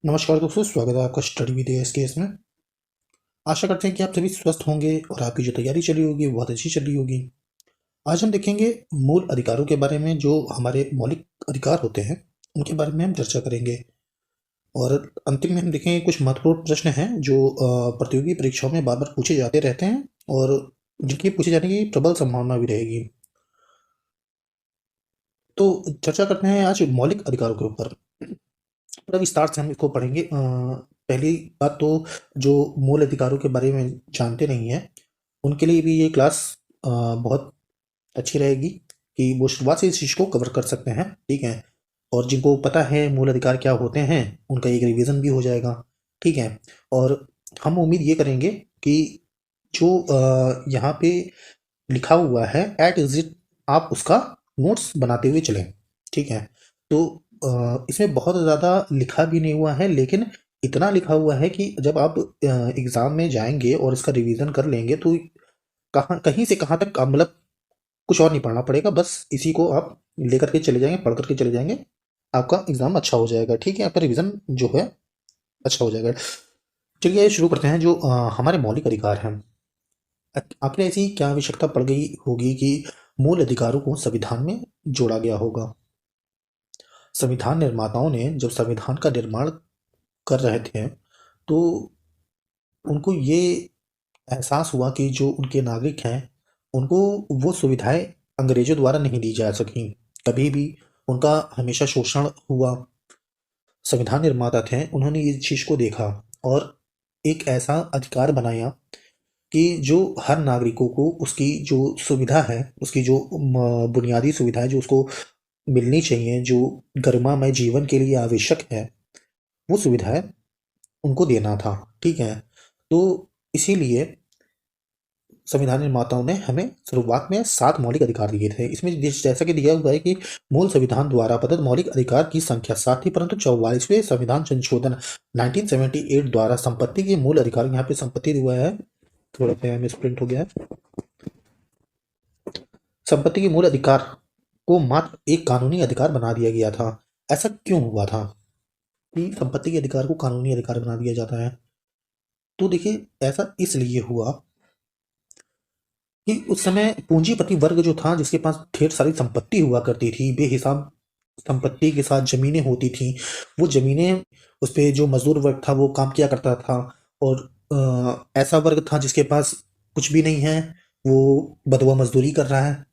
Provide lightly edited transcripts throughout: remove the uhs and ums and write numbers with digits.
नमस्कार दोस्तों, स्वागत है आपका स्टडी विद एएसकेएस में। आशा करते हैं कि आप सभी स्वस्थ होंगे और आपकी जो तैयारी चली होगी वो बहुत अच्छी चली होगी। आज हम देखेंगे मूल अधिकारों के बारे में, जो हमारे मौलिक अधिकार होते हैं उनके बारे में हम चर्चा करेंगे। और अंतिम में हम देखेंगे कुछ महत्वपूर्ण प्रश्न हैं जो प्रतियोगी परीक्षाओं में बार बार पूछे जाते रहते हैं और जिनकी पूछे जाने की प्रबल संभावना भी रहेगी। तो चर्चा करते हैं आज मौलिक अधिकारों के ऊपर। थोड़ा विस्तार से हम इसको पढ़ेंगे। पहली बात तो जो मूल अधिकारों के बारे में जानते नहीं हैं उनके लिए भी ये क्लास बहुत अच्छी रहेगी कि वो शुरुआत से इस चीज़ को कवर कर सकते हैं, ठीक है। और जिनको पता है मूल अधिकार क्या होते हैं उनका एक रिवीजन भी हो जाएगा, ठीक है। और हम उम्मीद ये करेंगे कि जो यहाँ पे लिखा हुआ है एट इट आप उसका नोट्स बनाते हुए चलें, ठीक है। तो इसमें बहुत ज़्यादा लिखा भी नहीं हुआ है, लेकिन इतना लिखा हुआ है कि जब आप एग्ज़ाम में जाएंगे और इसका रिवीजन कर लेंगे तो कहाँ कहीं से कहाँ तक मतलब कुछ और नहीं पढ़ना पड़ेगा, बस इसी को आप लेकर के चले जाएंगे, पढ़ करके चले जाएंगे, आपका एग्ज़ाम अच्छा हो जाएगा, ठीक है। आपका रिवीजन जो है अच्छा हो जाएगा। चलिए शुरू करते हैं। जो हमारे मौलिक अधिकार हैं, आपने ऐसी क्या आवश्यकता पड़ गई होगी कि मूल अधिकारों को संविधान में जोड़ा गया होगा। संविधान निर्माताओं ने जब संविधान का निर्माण कर रहे थे तो उनको ये एहसास हुआ कि जो उनके नागरिक हैं उनको वो सुविधाएं अंग्रेजों द्वारा नहीं दी जा सकी, कभी भी उनका हमेशा शोषण हुआ। संविधान निर्माता थे, उन्होंने इस चीज़ को देखा और एक ऐसा अधिकार बनाया कि जो हर नागरिकों को उसकी जो सुविधा है, उसकी जो बुनियादी सुविधा है जो उसको मिलनी चाहिए, जो गरिमामय जीवन के लिए आवश्यक है, वो सुविधाएं उनको देना था, ठीक है। तो इसीलिए संविधान निर्माताओं ने हमें शुरुआत में 7 मौलिक अधिकार दिए थे। इसमें जैसा कि दिया हुआ है कि मूल संविधान द्वारा प्रदत्त मौलिक अधिकार की संख्या 7 थी, परंतु 44वें संविधान संशोधन 1978 द्वारा संपत्ति के मूल अधिकार, यहाँ पे संपत्ति दिया है, थोड़ा सा मिसप्रिंट हो गया है, संपत्ति के मूल अधिकार को मात्र एक कानूनी अधिकार बना दिया गया था। ऐसा क्यों हुआ था कि संपत्ति के अधिकार को कानूनी अधिकार बना दिया जाता है? तो देखिए, ऐसा इसलिए हुआ कि उस समय पूंजीपति वर्ग जो था, जिसके पास ढेर सारी संपत्ति हुआ करती थी, बेहिसाब संपत्ति के साथ जमीनें होती थी, वो जमीनें, उस पे जो मजदूर वर्ग था वो काम किया करता था। और ऐसा वर्ग था जिसके पास कुछ भी नहीं है, वो बदवा मजदूरी कर रहा है।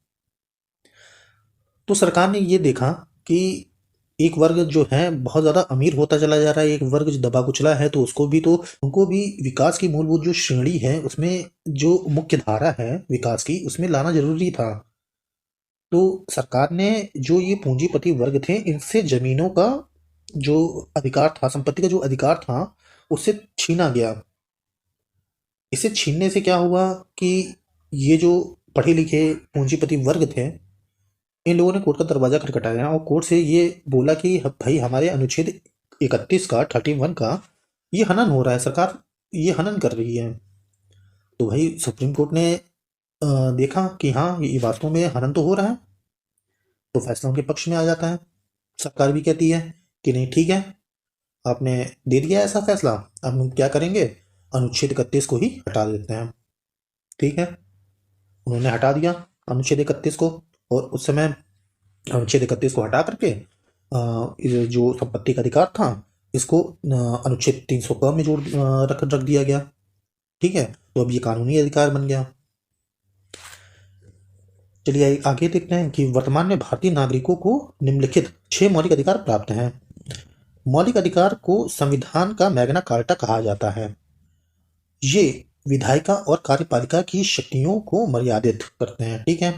तो सरकार ने ये देखा कि एक वर्ग जो है बहुत ज़्यादा अमीर होता चला जा रहा है, एक वर्ग जो दबा कुचला है, तो उसको भी, तो उनको भी विकास की मूलभूत जो श्रेणी है उसमें जो मुख्य धारा है विकास की, उसमें लाना जरूरी था। तो सरकार ने जो ये पूंजीपति वर्ग थे इनसे जमीनों का जो अधिकार था, संपत्ति का जो अधिकार था, उससे छीना गया। इसे छीनने से क्या हुआ कि ये जो पढ़े लिखे पूंजीपति वर्ग थे, इन लोगों ने कोर्ट का दरवाजा खटखटाया और कोर्ट से ये बोला कि भाई हमारे अनुच्छेद 31 का 31 का ये हनन हो रहा है, सरकार ये हनन कर रही है। तो भाई सुप्रीम कोर्ट ने देखा कि हाँ ये वास्तव में हनन तो हो रहा है, तो फैसला उनके पक्ष में आ जाता है। सरकार भी कहती है कि नहीं ठीक है, आपने दे दिया ऐसा फैसला, अब हम क्या करेंगे, अनुच्छेद 31 को ही हटा देते हैं, ठीक है। उन्होंने हटा दिया अनुच्छेद 31 को, और उस समय अनुच्छेद 31 को हटा करके ये जो संपत्ति का अधिकार था इसको अनुच्छेद 300 क में रख रख दिया गया, ठीक है। तो अब ये कानूनी अधिकार बन गया। चलिए आगे देखते हैं कि वर्तमान में भारतीय नागरिकों को निम्नलिखित 6 मौलिक अधिकार प्राप्त हैं। मौलिक अधिकार को संविधान का मैग्ना कार्टा कहा जाता है। ये विधायिका और कार्यपालिका की शक्तियों को मर्यादित करते हैं, ठीक है।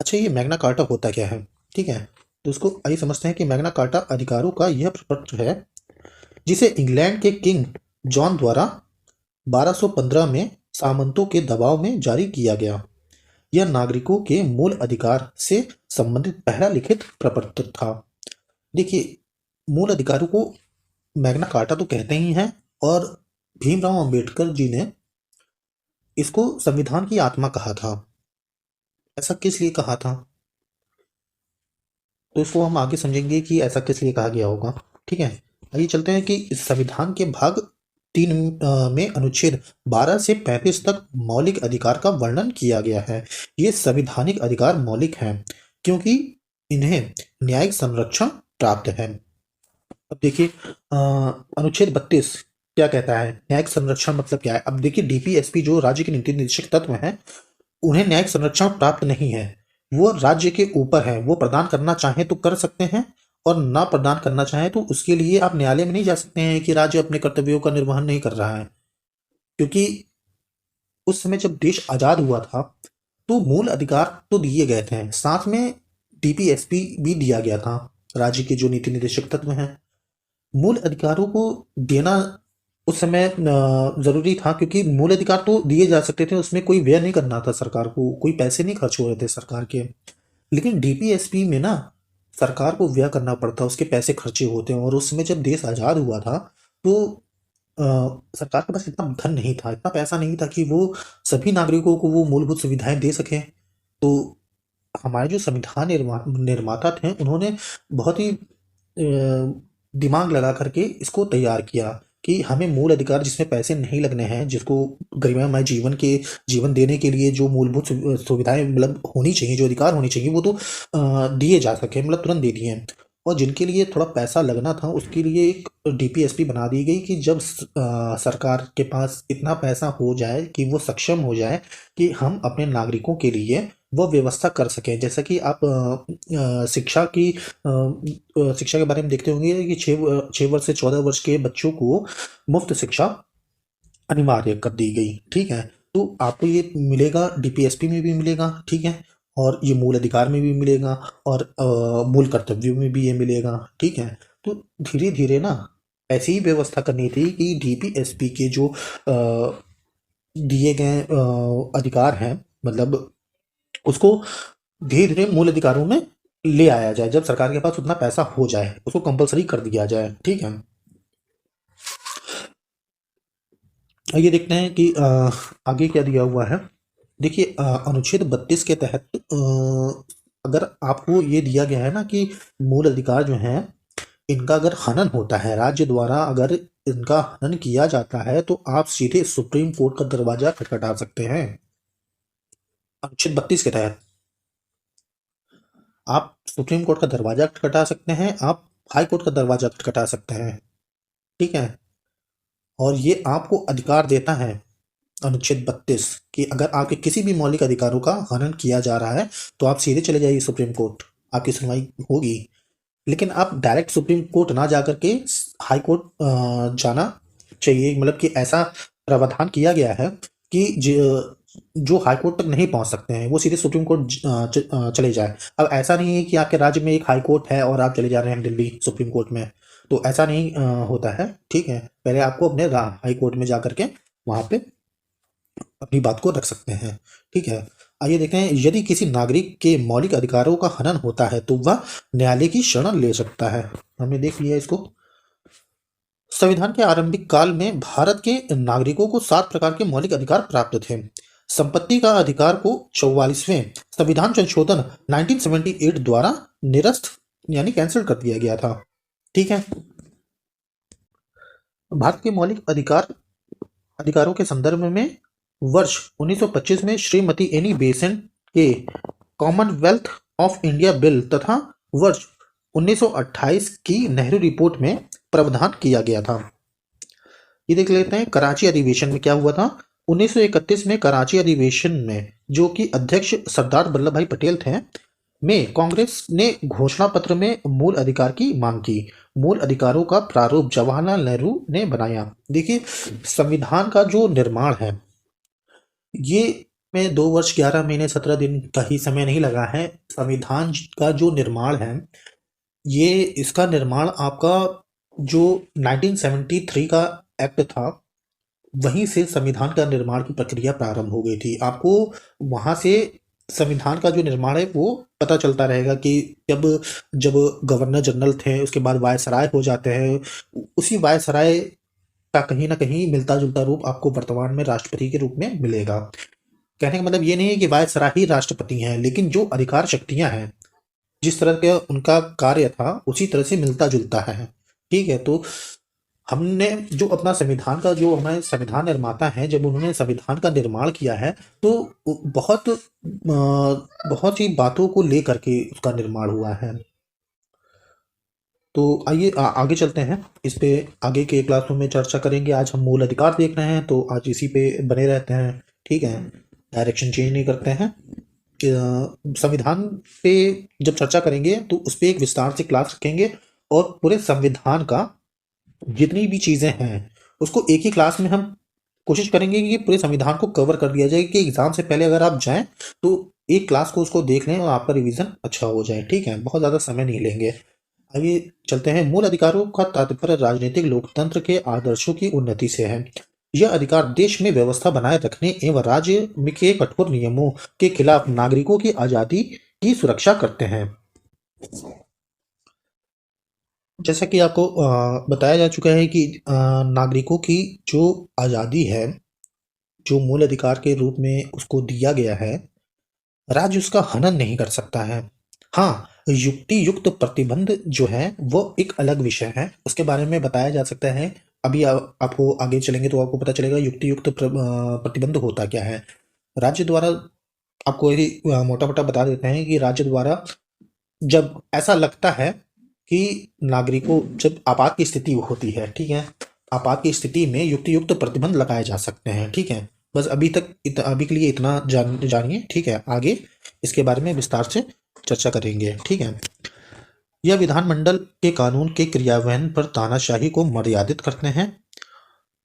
अच्छा, ये मैग्ना कार्टा होता क्या है, ठीक है। तो उसको आइए समझते हैं कि मैग्ना कार्टा अधिकारों का यह प्रपत्र है जिसे इंग्लैंड के किंग जॉन द्वारा 1215 में सामंतों के दबाव में जारी किया गया। यह नागरिकों के मूल अधिकार से संबंधित पहला लिखित प्रपत्र था। देखिए, मूल अधिकारों को मैग्ना कार्टा तो कहते ही हैं, और भीमराव अंबेडकर जी ने इसको संविधान की आत्मा कहा था। ऐसा किस लिए कहा था, तो इसको हम आगे समझेंगे कि ऐसा किस लिए कहा गया होगा, ठीक है। आइए चलते हैं कि संविधान के भाग 3 में अनुच्छेद 12 से 35 तक मौलिक अधिकार का वर्णन किया गया है। ये संवैधानिक अधिकार मौलिक हैं क्योंकि इन्हें न्यायिक संरक्षण प्राप्त है। अब देखिए अनुच्छेद 32 क्या कहता है, न्यायिक संरक्षण मतलब क्या है। अब देखिए डीपीएसपी जो राज्य के नीति निर्देशक तत्व हैं, उन्हें न्यायिक संरक्षण प्राप्त नहीं है। वो राज्य के ऊपर है, वो प्रदान करना चाहे तो कर सकते हैं और ना प्रदान करना चाहे तो उसके लिए आप न्यायालय में नहीं जा सकते हैं कि राज्य अपने कर्तव्यों का निर्वहन नहीं कर रहा है। क्योंकि उस समय जब देश आजाद हुआ था तो मूल अधिकार तो दिए गए थे, साथ में डीपीएसपी भी दिया गया था। राज्य के जो नीति निर्देशक तत्व हैं, मूल अधिकारों को देना उस समय जरूरी था क्योंकि मूल अधिकार तो दिए जा सकते थे, उसमें कोई व्यय नहीं करना था सरकार को, कोई पैसे नहीं खर्च हो रहे थे सरकार के। लेकिन डीपीएसपी में ना सरकार को व्यय करना पड़ता, उसके पैसे खर्चे होते हैं। और उस समय जब देश आज़ाद हुआ था तो अ, सरकार के पास इतना धन नहीं था, इतना पैसा नहीं था कि वो सभी नागरिकों को वो मूलभूत सुविधाएं दे सकें। तो हमारे जो संविधान निर्माता थे, उन्होंने बहुत ही दिमाग लगा करके इसको तैयार किया कि हमें मूल अधिकार जिसमें पैसे नहीं लगने हैं, जिसको गरिमामय जीवन देने के लिए जो मूलभूत सुविधाएं मतलब होनी चाहिए, जो अधिकार होनी चाहिए, वो तो दिए जा सके, मतलब तुरंत दे दिए। और जिनके लिए थोड़ा पैसा लगना था उसके लिए एक डीपीएसपी बना दी गई कि जब सरकार के पास इतना पैसा हो जाए कि वो सक्षम हो जाए कि हम अपने नागरिकों के लिए वो व्यवस्था कर सकें। जैसा कि आप शिक्षा के बारे में देखते होंगे कि 6 वर्ष से 14 वर्ष के बच्चों को मुफ्त शिक्षा अनिवार्य कर दी गई, ठीक है। तो आपको ये मिलेगा, डीपीएसपी में भी मिलेगा, ठीक है, और ये मूल अधिकार में भी मिलेगा और मूल कर्तव्यों में भी ये मिलेगा, ठीक है। तो धीरे धीरे ना ऐसी ही व्यवस्था करनी थी कि डीपीएसपी के जो दिए गए अधिकार हैं, मतलब उसको धीरे धीरे मूल अधिकारों में ले आया जाए। जब सरकार के पास उतना पैसा हो जाए उसको कंपलसरी कर दिया जाए, ठीक है। आइए देखते हैं कि आगे क्या दिया हुआ है। देखिए अनुच्छेद 32 के तहत अगर आपको ये दिया गया है ना कि मूल अधिकार जो हैं इनका अगर हनन होता है, राज्य द्वारा अगर इनका हनन किया जाता है तो आप सीधे सुप्रीम कोर्ट का दरवाजा खटखटा सकते हैं। अनुच्छेद 32 के तहत आप सुप्रीम कोर्ट का दरवाजा खटखटा सकते हैं, आप हाई कोर्ट का दरवाजा खटखटा सकते हैं, ठीक है। और ये आपको अधिकार देता है अनुच्छेद 32 कि अगर आपके किसी भी मौलिक अधिकारों का हनन किया जा रहा है तो आप सीधे चले जाइए सुप्रीम कोर्ट, आपकी सुनवाई होगी। लेकिन आप डायरेक्ट सुप्रीम कोर्ट ना जाकर के हाई कोर्ट जाना चाहिए, मतलब कि ऐसा प्रावधान किया गया है कि जो हाई कोर्ट तक नहीं पहुंच सकते हैं वो सीधे सुप्रीम कोर्ट चले जाए। अब ऐसा नहीं है कि आपके राज्य में एक हाई कोर्ट है और आप चले जा रहे हैं दिल्ली सुप्रीम कोर्ट में, तो ऐसा नहीं होता है, ठीक है। पहले आपको अपने हाई कोर्ट में जा करके वहां पे अपनी बात को रख सकते हैं, ठीक है। आइए देखें, यदि किसी नागरिक के मौलिक अधिकारों का हनन होता है तो वह न्यायालय की शरण ले सकता है। हमने देख लिया इसको। संविधान के आरंभिक काल में भारत के नागरिकों को 7 प्रकार के मौलिक अधिकार प्राप्त थे। संपत्ति का अधिकार को 44वें संविधान संशोधन 1978 द्वारा निरस्त यानी कैंसिल कर दिया गया था, ठीक है। भारत के मौलिक अधिकारों के संदर्भ में वर्ष 1925 में श्रीमती एनी बेसेंट के कॉमनवेल्थ ऑफ इंडिया बिल तथा वर्ष 1928 की नेहरू रिपोर्ट में प्रावधान किया गया था। ये देख लेते हैं कराची अधिवेशन में क्या हुआ था। 1931 में कराची अधिवेशन में, जो कि अध्यक्ष सरदार वल्लभ भाई पटेल थे, में कांग्रेस ने घोषणा पत्र में मूल अधिकार की मांग की। मूल अधिकारों का प्रारूप जवाहरलाल नेहरू ने बनाया। देखिए संविधान का जो निर्माण है ये में 2 वर्ष 11 महीने 17 दिन का ही समय नहीं लगा है। संविधान का जो निर्माण है ये इसका निर्माण आपका जो 1973 का एक्ट था वहीं से संविधान का निर्माण की प्रक्रिया प्रारंभ हो गई थी। आपको वहां से संविधान का जो निर्माण है वो पता चलता रहेगा कि जब गवर्नर जनरल थे उसके बाद वायसराय हो जाते हैं, उसी वायसराय का कहीं ना कहीं मिलता जुलता रूप आपको वर्तमान में राष्ट्रपति के रूप में मिलेगा। कहने का मतलब ये नहीं है कि वायसराय ही राष्ट्रपति हैं, लेकिन जो अधिकार शक्तियां हैं, जिस तरह का उनका कार्य था उसी तरह से मिलता जुलता है, ठीक है। तो हमने जो अपना संविधान का जो हमारे संविधान निर्माता हैं, जब उन्होंने संविधान का निर्माण किया है, तो बहुत सी बातों को लेकर के उसका निर्माण हुआ है। तो आइए आगे चलते हैं, इस पे आगे के क्लासों में चर्चा करेंगे। आज हम मूल अधिकार देख रहे हैं, तो आज इसी पे बने रहते हैं, ठीक है, डायरेक्शन चेंज नहीं करते हैं। संविधान पे जब चर्चा करेंगे तो उस पे एक विस्तार से क्लास रखेंगे, और पूरे संविधान का जितनी भी चीज़ें हैं उसको एक ही क्लास में हम कोशिश करेंगे कि पूरे संविधान को कवर कर दिया जाए, कि एग्जाम से पहले अगर आप जाएं तो एक क्लास को उसको देख लें और आपका रिवीजन अच्छा हो जाए, ठीक है, बहुत ज़्यादा समय नहीं लेंगे। आगे चलते हैं। मूल अधिकारों का तात्पर्य राजनीतिक लोकतंत्र के आदर्शों की उन्नति से है। यह अधिकार देश में व्यवस्था बनाए रखने एवं राज्य में के कठोर नियमों के खिलाफ नागरिकों की आजादी की सुरक्षा करते हैं। जैसा कि आपको बताया जा चुका है कि नागरिकों की जो आज़ादी है, जो मूल अधिकार के रूप में उसको दिया गया है, राज्य उसका हनन नहीं कर सकता है। हाँ, युक्ति युक्त प्रतिबंध जो है वो एक अलग विषय है, उसके बारे में बताया जा सकता है। अभी आपको आगे चलेंगे तो आपको पता चलेगा युक्ति युक्त प्रतिबंध होता क्या है। राज्य द्वारा, आपको यदि मोटा मोटा बता देते हैं कि राज्य द्वारा जब ऐसा लगता है कि नागरिकों, जब आपात की स्थिति होती है, ठीक है, आपात की स्थिति में युक्ति युक्त प्रतिबंध लगाए जा सकते हैं, ठीक है। बस अभी के लिए इतना जानिए, ठीक है। आगे इसके बारे में विस्तार से चर्चा करेंगे, ठीक है। यह विधानमंडल के कानून के क्रियान्वयन पर तानाशाही को मर्यादित करते हैं।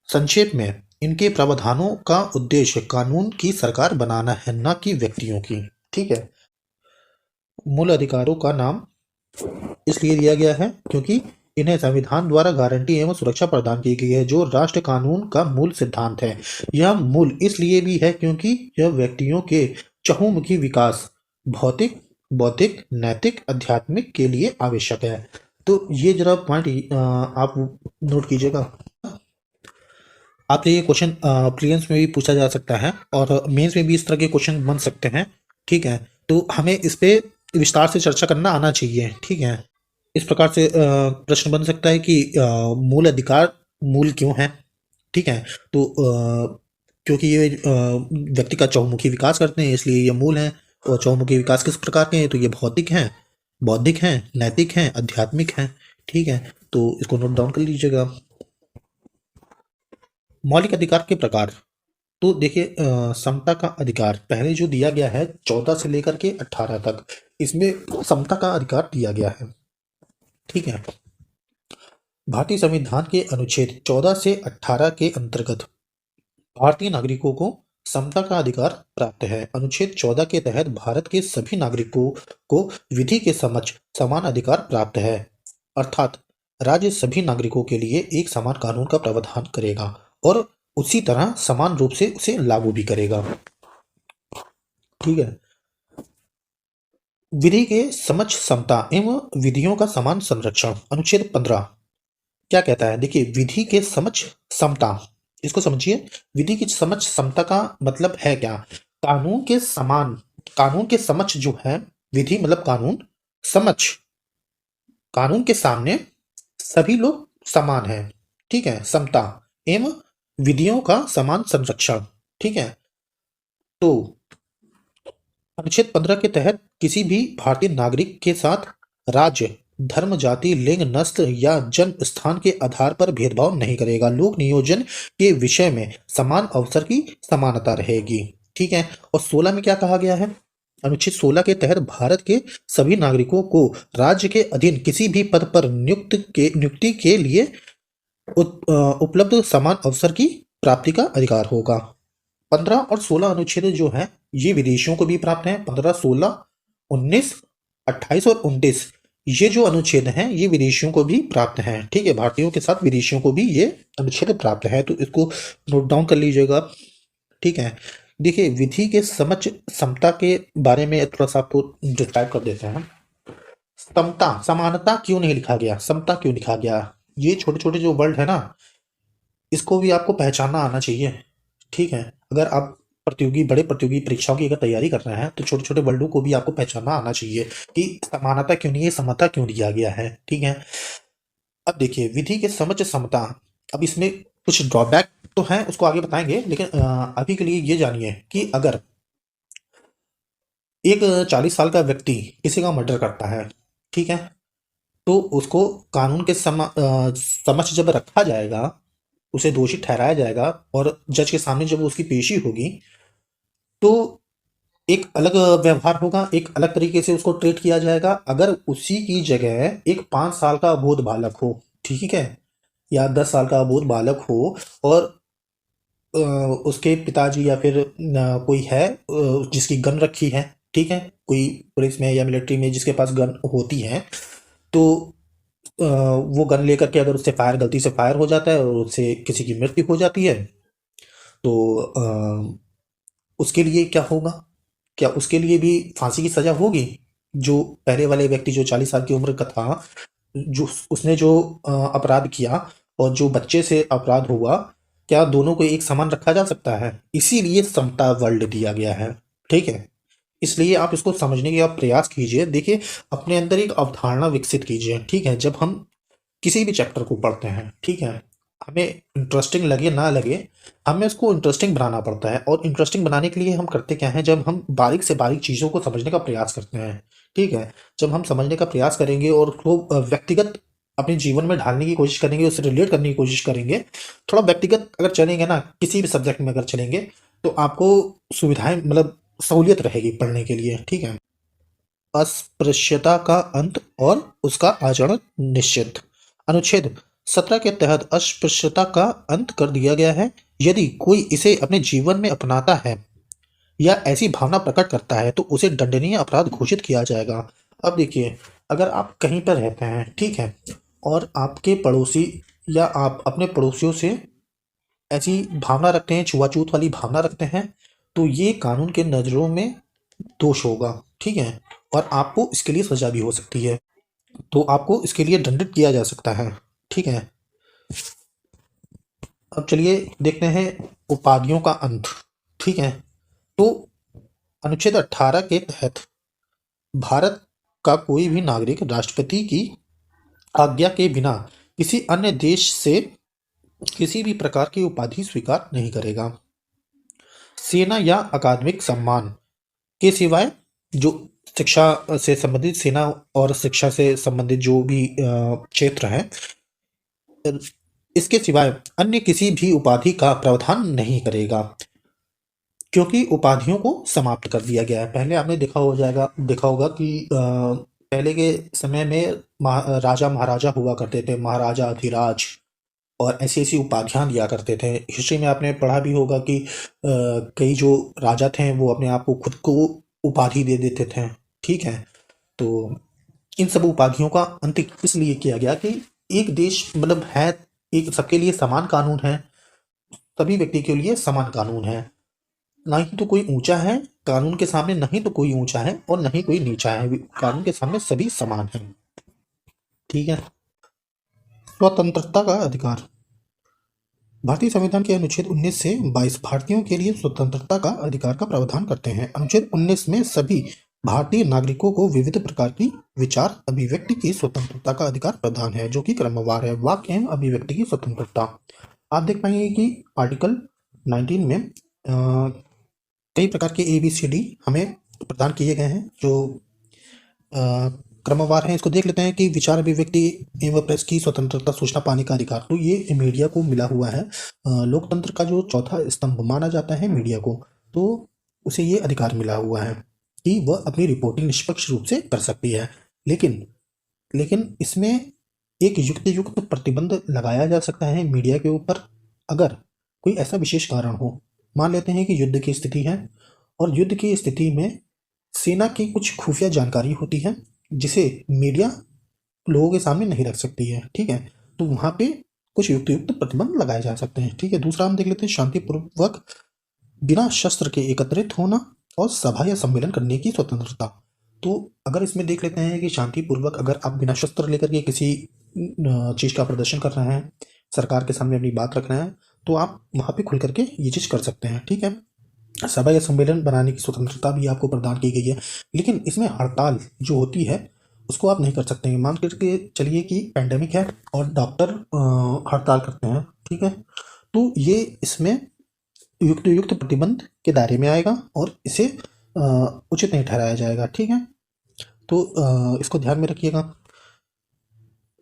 संक्षेप में, इनके प्रावधानों का उद्देश्य कानून की सरकार बनाना है, न कि व्यक्तियों की, ठीक है। मूल अधिकारों का नाम इसलिए दिया गया है क्योंकि इन्हें संविधान द्वारा गारंटी एवं सुरक्षा प्रदान की गई है, जो राष्ट्र कानून का मूल सिद्धांत है। यह मूल इसलिए भी है क्योंकि यह व्यक्तियों के चहुमुखी विकास, भौतिक, बौद्धिक, नैतिक, आध्यात्मिक के लिए आवश्यक है। तो ये जरा पॉइंट आप नोट कीजिएगा। आपसे ये क्वेश्चन प्रीलिम्स में भी पूछा जा सकता है और मेंस में भी इस तरह के क्वेश्चन बन सकते हैं, ठीक है। तो हमें इस पे विस्तार से चर्चा करना आना चाहिए, ठीक है। इस प्रकार से प्रश्न बन सकता है कि मूल अधिकार मूल क्यों है, ठीक है। तो क्योंकि ये व्यक्ति का चहुमुखी विकास करते हैं, इसलिए ये मूल हैं। और चहुमुखी विकास किस प्रकार के हैं, तो ये भौतिक हैं, बौद्धिक हैं, नैतिक हैं, आध्यात्मिक हैं, ठीक है। तो इसको नोट डाउन कर लीजिएगा। मौलिक अधिकार के प्रकार, तो देखिए, समता का अधिकार पहले जो दिया गया है 14 से लेकर के 18 तक, इसमें समता का अधिकार दिया गया है, ठीक है। भारतीय संविधान के अनुच्छेद 14 से 18 के अंतर्गत भारतीय नागरिकों को समता का अधिकार प्राप्त है। अनुच्छेद 14 के तहत भारत के सभी नागरिकों को विधि के समक्ष समान अधिकार प्राप्त है, अर्थात राज्य सभी नागरिकों के लिए एक समान कानून का प्रावधान करेगा और उसी तरह समान रूप से उसे लागू भी करेगा, ठीक है। विधि के समक्ष समता एवं विधियों का समान संरक्षण, अनुच्छेद 15 क्या कहता है, देखिए, विधि के समक्ष समता, इसको समझिए। विधि की समक्ष समता का मतलब है क्या, कानून के समान, कानून के समक्ष जो है, विधि मतलब कानून, समक्ष कानून के सामने सभी लोग समान हैं, ठीक है, समता एवं विधियों का समान संरक्षण, ठीक है। तो अनुच्छेद 15 के तहत किसी भी भारतीय नागरिक के साथ राज्य, धर्म, जाति, लिंग, नस्ल या जन्म स्थान के आधार पर भेदभाव नहीं करेगा। लोक नियोजन के विषय में समान अवसर की समानता रहेगी, ठीक है। और 16 में क्या कहा गया है, अनुच्छेद 16 के तहत भारत के सभी नागरिकों को राज्य के अधीन किसी भी पद पर नियुक्ति के लिए उपलब्ध समान अवसर की प्राप्ति का अधिकार होगा। 15 और 16 अनुच्छेद जो है ये विदेशियों को भी प्राप्त हैं। 15, 16, 19, 28 और 29 ये जो अनुच्छेद हैं ये विदेशियों को भी प्राप्त हैं, ठीक है। भारतीयों के साथ विदेशियों को भी ये अनुच्छेद प्राप्त है, तो इसको नोट डाउन कर लीजिएगा, ठीक है। देखिए, विधि के समक्ष समता के बारे में थोड़ा सा आपको डिस्क्राइब कर देते हैं। समता, समानता क्यों नहीं लिखा गया, समता क्यों लिखा गया, ये छोटे छोटे जो वर्ड है ना, इसको भी आपको पहचानना आना चाहिए, ठीक है। अगर आप बड़े प्रतियोगी परीक्षाओं की अगर तैयारी कर रहे हैं तो छोटे छोटे वर्डों को भी आपको पहचानना आना चाहिए कि समानता क्यों नहीं है, समता क्यों दिया गया है, ठीक है। अब देखिए, विधि के समक्ष समता, अब इसमें कुछ ड्रॉबैक तो हैं, उसको आगे बताएँगे, लेकिन अभी के लिए ये जानिए कि अगर एक 40 साल का व्यक्ति किसी का मर्डर करता है, ठीक है? तो उसको कानून के समक्ष जब रखा जाएगा, उसे दोषी ठहराया जाएगा और जज के सामने जब उसकी पेशी होगी, तो एक अलग व्यवहार होगा, एक अलग तरीके से उसको ट्रीट किया जाएगा। अगर उसी की जगह एक 5 साल का अबोध बालक हो, ठीक है? या 10 साल का अबोध बालक हो और उसके पिताजी या फिर कोई है जिसकी गन रखी है, ठीक है? कोई पुलिस में या मिलिट्री में जिसके पास गन होती है, तो वो गन लेकर के अगर उससे गलती से फायर हो जाता है और उससे किसी की मृत्यु हो जाती है, तो उसके लिए क्या होगा? क्या उसके लिए भी फांसी की सजा होगी? जो पहले वाले व्यक्ति जो 40 साल की उम्र का था, जो उसने जो अपराध किया और जो बच्चे से अपराध हुआ, क्या दोनों को एक समान रखा जा सकता है? इसीलिए समता वर्ल्ड दिया गया है, ठीक है? इसलिए आप इसको समझने का प्रयास कीजिए। देखिए, अपने अंदर एक अवधारणा विकसित कीजिए, ठीक है? जब हम किसी भी चैप्टर को पढ़ते हैं, ठीक है? हमें इंटरेस्टिंग लगे ना लगे, हमें उसको इंटरेस्टिंग बनाना पड़ता है और इंटरेस्टिंग बनाने के लिए हम करते क्या हैं, जब हम बारीक से बारीक चीज़ों को समझने का प्रयास करते हैं, ठीक है? जब हम समझने का प्रयास करेंगे और उसको व्यक्तिगत अपने जीवन में ढालने की कोशिश करेंगे, उससे रिलेट करने की कोशिश करेंगे, थोड़ा व्यक्तिगत अगर चलेंगे ना, किसी भी सब्जेक्ट में अगर चलेंगे, तो आपको सुविधाएँ मतलब सहूलियत रहेगी पढ़ने के लिए, ठीक है? अस्पृश्यता का अंत और उसका आचरण निषिद्ध। अनुच्छेद 17 के तहत अस्पृश्यता का अंत कर दिया गया है। यदि कोई इसे अपने जीवन में अपनाता है या ऐसी भावना प्रकट करता है तो उसे दंडनीय अपराध घोषित किया जाएगा। अब देखिए, अगर आप कहीं पर रहते हैं, ठीक है, और आपके पड़ोसी या आप अपने पड़ोसियों से ऐसी भावना रखते हैं, छुआछूत वाली भावना रखते हैं, तो ये कानून के नज़रों में दोष होगा, ठीक है? और आपको इसके लिए सजा भी हो सकती है। तो आपको इसके लिए दंडित किया जा सकता है, ठीक है? अब चलिए देखते हैं उपाधियों का अंत, ठीक है? तो अनुच्छेद 18 के तहत भारत का कोई भी नागरिक राष्ट्रपति की आज्ञा के बिना किसी अन्य देश से किसी भी प्रकार की उपाधि स्वीकार नहीं करेगा। सेना या अकादमिक सम्मान के सिवाय जो शिक्षा से संबंधित सेना और शिक्षा से संबंधित जो भी क्षेत्र हैं, इसके सिवाय अन्य किसी भी उपाधि का प्रावधान नहीं करेगा, क्योंकि उपाधियों को समाप्त कर दिया गया है। पहले आपने देखा होगा कि पहले के समय में राजा महाराजा हुआ करते थे, महाराजा अधिराज, और ऐसी-ऐसी उपाधियाँ दिया करते थे। हिस्ट्री में आपने पढ़ा भी होगा कि कई जो राजा थे वो अपने आप को खुद को उपाधि दे देते थे, ठीक है? तो इन सब उपाधियों का अंत इसलिए किया गया कि एक देश मतलब है, एक सबके लिए समान कानून है, सभी व्यक्ति के लिए समान कानून है। ना ही तो कोई ऊँचा है कानून के सामने, ना ही तो कोई ऊँचा है और ना ही कोई नीचा है। कानून के सामने सभी समान हैं, ठीक है? स्वतंत्रता का अधिकार। भारतीय संविधान के अनुच्छेद 19 से 22 भारतीयों के लिए स्वतंत्रता का अधिकार का प्रावधान करते हैं। अनुच्छेद 19 में सभी भारतीय नागरिकों को विविध प्रकार की विचार अभिव्यक्ति की स्वतंत्रता का अधिकार प्रदान है, जो कि क्रमवार है। वाक्य एवं अभिव्यक्ति की स्वतंत्रता। आप देख पाएंगे कि आर्टिकल 19 में कई प्रकार के ABCD हमें प्रदान किए गए हैं, जो क्रमवार हैं। इसको देख लेते हैं कि विचार अभिव्यक्ति एवं प्रेस की स्वतंत्रता, सूचना पाने का अधिकार, तो ये मीडिया को मिला हुआ है। लोकतंत्र का जो चौथा स्तंभ माना जाता है मीडिया को, तो उसे ये अधिकार मिला हुआ है कि वह अपनी रिपोर्टिंग निष्पक्ष रूप से कर सकती है। लेकिन इसमें एक युक्त प्रतिबंध लगाया जा सकता है मीडिया के ऊपर, अगर कोई ऐसा विशेष कारण हो। मान लेते हैं कि युद्ध की स्थिति है और युद्ध की स्थिति में सेना की कुछ खुफिया जानकारी होती है जिसे मीडिया लोगों के सामने नहीं रख सकती है, ठीक है? तो वहाँ पे कुछ युक्त प्रतिबंध लगाए जा सकते हैं, ठीक है? दूसरा हम देख लेते हैं शांतिपूर्वक बिना शस्त्र के एकत्रित होना और सभा या सम्मेलन करने की स्वतंत्रता। तो अगर इसमें देख लेते हैं कि शांतिपूर्वक अगर आप बिना शस्त्र लेकर के किसी चीज़ का प्रदर्शन कर रहे हैं, सरकार के सामने अपनी बात रख रहे हैं, तो आप वहाँ पे खुल करके ये चीज़ कर सकते हैं, ठीक है? सभा या सम्मेलन बनाने की स्वतंत्रता भी आपको प्रदान की गई है, लेकिन इसमें हड़ताल जो होती है उसको आप नहीं कर सकते हैं। मान करके चलिए कि पैंडेमिक है और डॉक्टर हड़ताल करते हैं, ठीक है। तो ये इसमें युक्त प्रतिबंध के दायरे में आएगा और इसे उचित नहीं ठहराया जाएगा, ठीक है। तो इसको ध्यान में रखिएगा।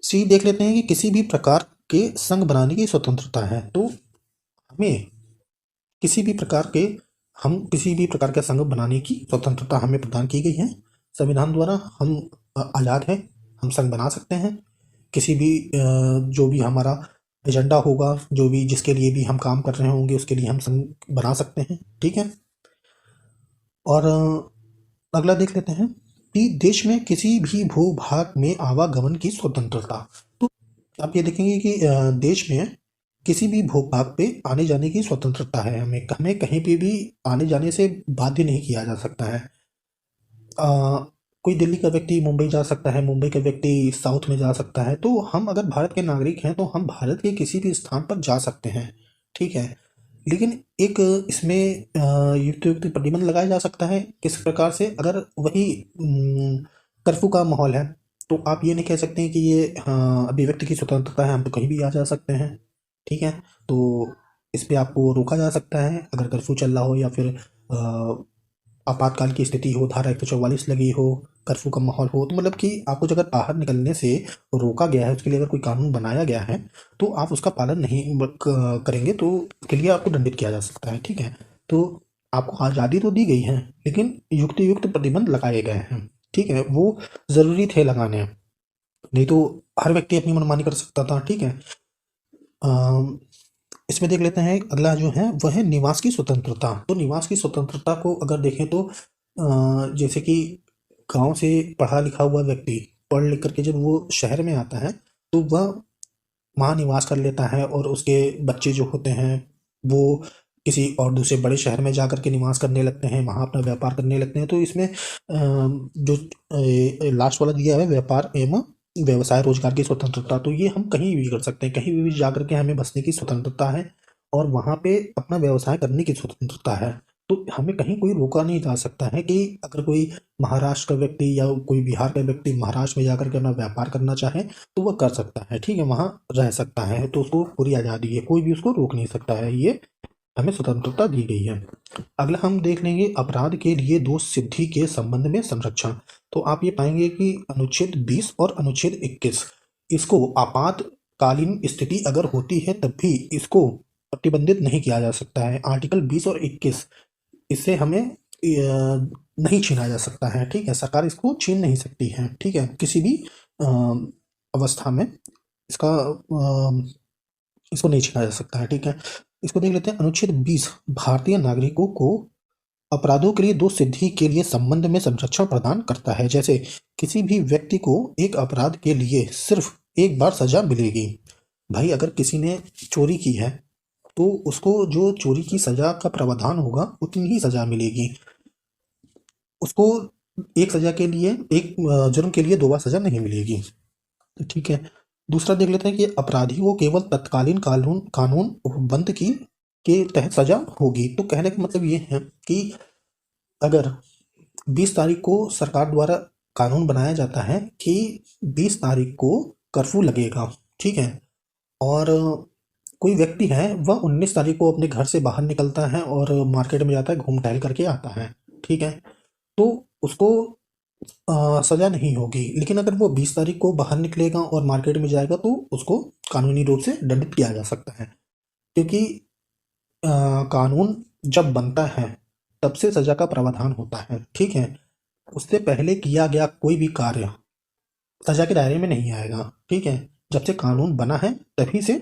सी देख लेते हैं कि किसी भी प्रकार के संघ बनाने की स्वतंत्रता है। तो हमें किसी भी प्रकार के किसी भी प्रकार का संघ बनाने की स्वतंत्रता हमें प्रदान की गई है संविधान द्वारा। हम आज़ाद हैं, हम संघ बना सकते हैं। किसी भी जो भी हमारा एजेंडा होगा, जो भी जिसके लिए भी हम काम कर रहे होंगे, उसके लिए हम संघ बना सकते हैं, ठीक है। और अगला देख लेते हैं कि देश में किसी भी भूभाग में आवागमन की स्वतंत्रता। तो आप ये देखेंगे कि देश में किसी भी भूभाग पे आने जाने की स्वतंत्रता है। हमें कहीं पे भी आने जाने से बाध्य नहीं किया जा सकता है। कोई दिल्ली का व्यक्ति मुंबई जा सकता है, मुंबई का व्यक्ति साउथ में जा सकता है। तो हम अगर भारत के नागरिक हैं तो हम भारत के किसी भी स्थान पर जा सकते हैं, ठीक है। लेकिन एक इसमें युक्त प्रतिबंध लगाया जा सकता है। किस प्रकार से? अगर वही कर्फ्यू का माहौल है तो आप ये नहीं कह सकते हैं कि ये अभिव्यक्ति की स्वतंत्रता है, हम तो कहीं भी आ जा सकते हैं, ठीक है। तो इस पे आपको रोका जा सकता है अगर कर्फ्यू चल रहा हो या फिर आपातकाल की स्थिति हो, धारा 144 लगी हो, कर्फ्यू का माहौल हो। तो मतलब कि आपको अगर बाहर निकलने से रोका गया है, उसके लिए अगर कोई कानून बनाया गया है तो आप उसका पालन नहीं करेंगे तो उसके लिए आपको दंडित किया जा सकता है, ठीक है। तो आपको आज़ादी तो दी गई है लेकिन युक्त प्रतिबंध लगाए गए हैं, ठीक है। वो ज़रूरी थे लगाने, नहीं तो हर व्यक्ति अपनी मनमानी कर सकता था, ठीक है। इसमें देख लेते हैं अगला जो है वह है निवास की स्वतंत्रता। तो निवास की स्वतंत्रता को अगर देखें तो जैसे कि गांव से पढ़ा लिखा हुआ व्यक्ति पढ़ लिख करके जब वो शहर में आता है तो वह वहाँ निवास कर लेता है और उसके बच्चे जो होते हैं वो किसी और दूसरे बड़े शहर में जा कर के निवास करने लगते हैं, वहाँ अपना व्यापार करने लगते हैं। तो इसमें जो लास्ट वाला दिया है व्यापार एवं व्यवसाय रोजगार की स्वतंत्रता, तो ये हम कहीं भी कर सकते हैं, कहीं भी जा करके हमें बसने की स्वतंत्रता है और वहाँ पे अपना व्यवसाय करने की स्वतंत्रता है। तो हमें कहीं कोई रोका नहीं जा सकता है कि अगर कोई महाराष्ट्र का व्यक्ति या कोई बिहार का व्यक्ति महाराष्ट्र में जाकर के अपना व्यापार करना चाहे तो वह कर सकता है, ठीक है, वहाँ रह सकता है। तो उसको पूरी आज़ादी है, कोई भी उसको रोक नहीं सकता है, ये हमें स्वतंत्रता दी गई है। अगला हम देख लेंगे अपराध के लिए दोष सिद्धि के संबंध में संरक्षण। तो आप ये पाएंगे कि अनुच्छेद 20 और अनुच्छेद 21 इसको आपातकालीन स्थिति अगर होती है तब भी इसको प्रतिबंधित नहीं किया जा सकता है। आर्टिकल 20 और 21 इससे हमें नहीं छीना जा सकता है, ठीक है। सरकार इसको छीन नहीं सकती है, ठीक है, किसी भी अवस्था में इसका इसको नहीं छीना जा सकता है, ठीक है। इसको देख लेते हैं अनुच्छेद 20 भारतीय नागरिकों को अपराधों के लिए दोष सिद्धि के लिए संबंध में संरक्षण प्रदान करता है। जैसे किसी भी व्यक्ति को एक अपराध के लिए सिर्फ एक बार सजा मिलेगी। भाई अगर किसी ने चोरी की है तो उसको जो चोरी की सजा का प्रावधान होगा उतनी ही सजा मिलेगी, उसको एक सजा के लिए एक जुर्म के लिए 2 बार सजा नहीं मिलेगी, ठीक है। दूसरा देख लेते हैं कि अपराधी को केवल तत्कालीन कानून बंद की के तहत सजा होगी। तो कहने का मतलब ये है कि अगर 20 तारीख को सरकार द्वारा कानून बनाया जाता है कि 20 तारीख को कर्फ्यू लगेगा, ठीक है, और कोई व्यक्ति है वह 19 तारीख को अपने घर से बाहर निकलता है और मार्केट में जाता है, घूम टहल करके आता है, ठीक है, तो उसको सजा नहीं होगी। लेकिन अगर वो 20 तारीख को बाहर निकलेगा और मार्केट में जाएगा तो उसको कानूनी रूप से दंडित किया जा सकता है, क्योंकि कानून जब बनता है तब से सजा का प्रावधान होता है, ठीक है। उससे पहले किया गया कोई भी कार्य सजा के दायरे में नहीं आएगा, ठीक है। जब से कानून बना है तभी से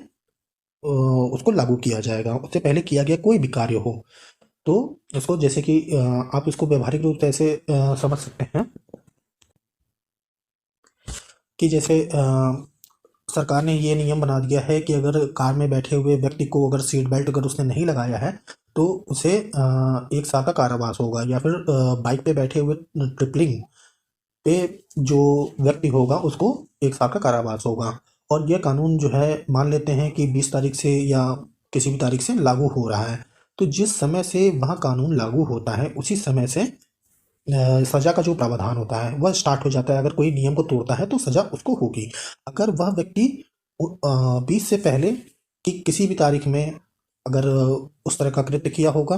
उसको लागू किया जाएगा, उससे पहले किया गया कोई भी कार्य हो तो इसको जैसे कि आप इसको व्यवहारिक रूप से ऐसे समझ सकते हैं कि जैसे सरकार ने ये नियम बना दिया है कि अगर कार में बैठे हुए व्यक्ति को अगर सीट बेल्ट अगर उसने नहीं लगाया है तो उसे 1 साल का कारावास होगा, या फिर बाइक पे बैठे हुए ट्रिपलिंग पे जो व्यक्ति होगा उसको 1 साल का कारावास होगा। और यह कानून जो है मान लेते हैं कि 20 तारीख से या किसी भी तारीख से लागू हो रहा है, तो जिस समय से वह कानून लागू होता है उसी समय से सजा का जो प्रावधान होता है वह स्टार्ट हो जाता है। अगर कोई नियम को तोड़ता है तो सजा उसको होगी। अगर वह व्यक्ति 20 से पहले कि किसी भी तारीख में अगर उस तरह का कृत्य किया होगा,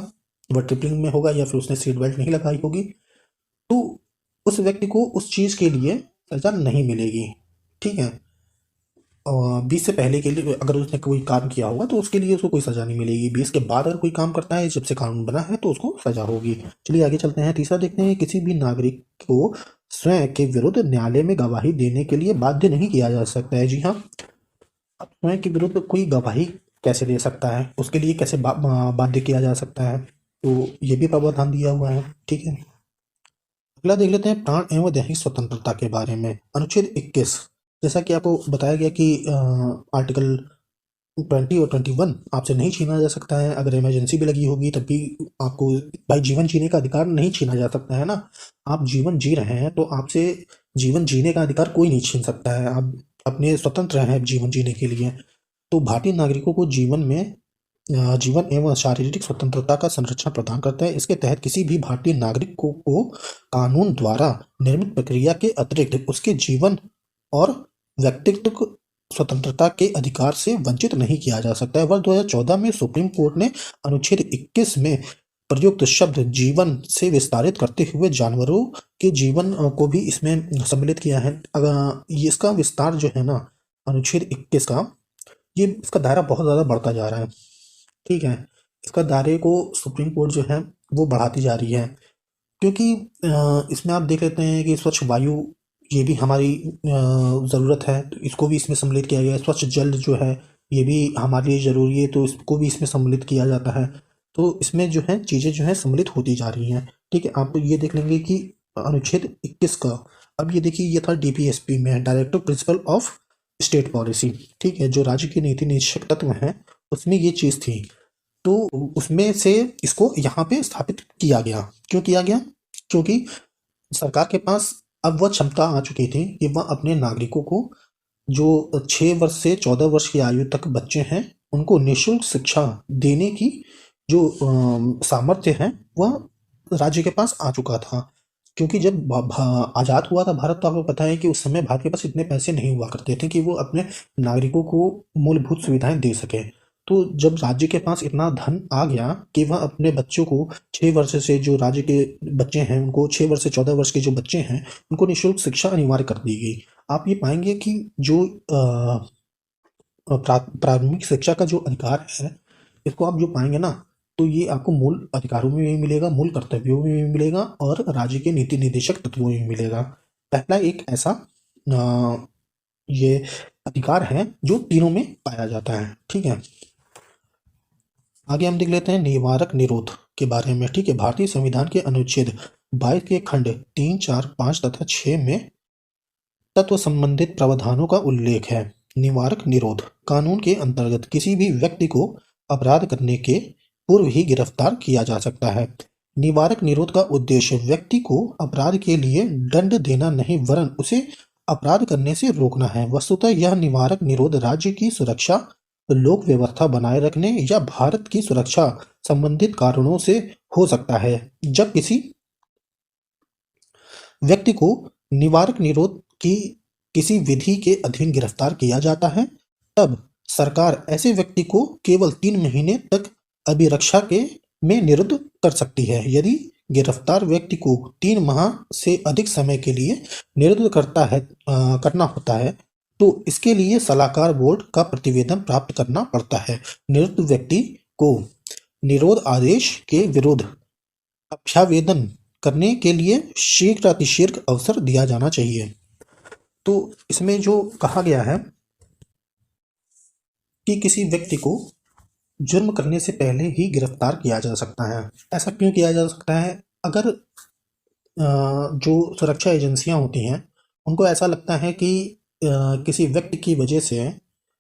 वह ट्रिपलिंग में होगा या फिर उसने सीट बेल्ट नहीं लगाई होगी, तो उस व्यक्ति को उस चीज़ के लिए सज़ा नहीं मिलेगी। ठीक है? 20 से पहले के लिए अगर उसने कोई काम किया होगा तो उसके लिए उसको कोई सज़ा नहीं मिलेगी। 20 के बाद अगर कोई काम करता है जब से कानून बना है तो उसको सज़ा होगी। चलिए आगे चलते हैं। तीसरा देखते हैं, किसी भी नागरिक को स्वयं के विरुद्ध न्यायालय में गवाही देने के लिए बाध्य नहीं किया जा सकता है। जी हाँ, अब स्वयं के विरुद्ध कोई गवाही कैसे दे सकता है, उसके लिए कैसे बाध्य किया जा सकता है, तो ये भी प्रावधान दिया हुआ है। ठीक है, अगला देख लेते हैं प्राण एवं दैहिक स्वतंत्रता के बारे में। अनुच्छेद 21, जैसा कि आपको बताया गया कि आर्टिकल 20 और 21 आपसे नहीं छीना जा सकता है। अगर इमरजेंसी भी लगी होगी तब भी आपको भाई जीवन जीने का अधिकार नहीं छीना जा सकता है ना। आप जीवन जी रहे हैं तो आपसे जीवन जीने का अधिकार कोई नहीं छीन सकता है। आप अपने स्वतंत्र हैं जीवन जीने के लिए। तो भारतीय नागरिकों को जीवन एवं शारीरिक स्वतंत्रता का संरक्षण प्रदान करता है। इसके तहत किसी भी भारतीय नागरिक को कानून द्वारा निर्मित प्रक्रिया के अतिरिक्त उसके जीवन और व्यक्तित्व स्वतंत्रता के अधिकार से वंचित नहीं किया जा सकता है। वर्ष 2014 में सुप्रीम कोर्ट ने अनुच्छेद 21 में प्रयुक्त शब्द जीवन से विस्तारित करते हुए जानवरों के जीवन को भी इसमें सम्मिलित किया है। अगर ये इसका विस्तार जो है ना अनुच्छेद 21 का, ये इसका दायरा बहुत ज़्यादा बढ़ता जा रहा है। ठीक है, इसका दायरे को सुप्रीम कोर्ट जो है वो बढ़ाती जा रही है, क्योंकि इसमें आप देख लेते हैं कि स्वच्छ वायु ये भी हमारी ज़रूरत है, तो इसको भी इसमें सम्मिलित किया गया है। स्वच्छ जल जो है ये भी हमारे लिए ज़रूरी है, तो इसको भी इसमें सम्मिलित किया जाता है। तो इसमें जो है चीज़ें जो है सम्मिलित होती जा रही हैं। ठीक है, आप ये देख लेंगे कि अनुच्छेद 21 का, अब ये देखिए ये था डीपीएसपी में, directive principle of state policy. ठीक है, जो राज्य के नीति निदेशक तत्व हैं उसमें ये चीज़ थी, तो उसमें से इसको यहाँ पे स्थापित किया गया। क्यों किया गया? क्योंकि सरकार के पास अब वह क्षमता आ चुकी थी कि वह अपने नागरिकों को, जो 6 वर्ष से 14 वर्ष की आयु तक बच्चे हैं, उनको निःशुल्क शिक्षा देने की जो सामर्थ्य है वह राज्य के पास आ चुका था। क्योंकि जब आज़ाद हुआ था भारत, तो आपको पता है कि उस समय भारत के पास इतने पैसे नहीं हुआ करते थे कि वो अपने नागरिकों को मूलभूत सुविधाएं दे सके। तो जब राज्य के पास इतना धन आ गया कि वह अपने बच्चों को 6 वर्ष से, जो राज्य के बच्चे हैं उनको 6 वर्ष से 14 वर्ष के जो बच्चे हैं उनको निःशुल्क शिक्षा अनिवार्य कर दी गई। आप ये पाएंगे कि जो प्राथमिक शिक्षा का जो अधिकार है, इसको आप जो पाएंगे ना, तो ये आपको मूल अधिकारों में भी मिलेगा, मूल कर्तव्यों में भी मिलेगा और राज्य के नीति निदेशक तत्वों में भी मिलेगा। पहला एक ऐसा ये अधिकार है जो तीनों में पाया जाता है। ठीक है, आगे हम देख लेते हैं निवारक निरोध के बारे में। ठीक है, भारतीय संविधान के अनुच्छेद 22 के खंड 3, 4, 5 तथा 6 में तत्व संबंधित प्रावधानों का उल्लेख है। निवारक निरोध कानून के अंतर्गत किसी भी व्यक्ति को अपराध करने के पूर्व ही गिरफ्तार किया जा सकता है। निवारक निरोध का उद्देश्य व्यक्ति को अपराध के लिए दंड देना नहीं, वरन उसे अपराध करने से रोकना है। वस्तुतः यह निवारक निरोध राज्य की सुरक्षा, लोक व्यवस्था बनाए रखने या भारत की सुरक्षा संबंधित कारणों से हो सकता है। जब किसी व्यक्ति को निवारक निरोध की किसी विधि के अधीन गिरफ्तार किया जाता है, तब सरकार ऐसे व्यक्ति को केवल 3 महीने तक अभिरक्षा के में निरुद्ध कर सकती है। यदि गिरफ्तार व्यक्ति को 3 माह से अधिक समय के लिए निरुद्ध करना होता है, तो इसके लिए सलाहकार बोर्ड का प्रतिवेदन प्राप्त करना पड़ता है। निरुद्ध व्यक्ति को निरोध आदेश के विरुद्ध अभ्यावेदन करने के लिए शीघ्रातिशीघ्र अवसर दिया जाना चाहिए। तो इसमें जो कहा गया है कि किसी व्यक्ति को जुर्म करने से पहले ही गिरफ्तार किया जा सकता है। ऐसा क्यों किया जा सकता है? अगर जो सुरक्षा एजेंसियां होती हैं उनको ऐसा लगता है कि किसी व्यक्ति की वजह से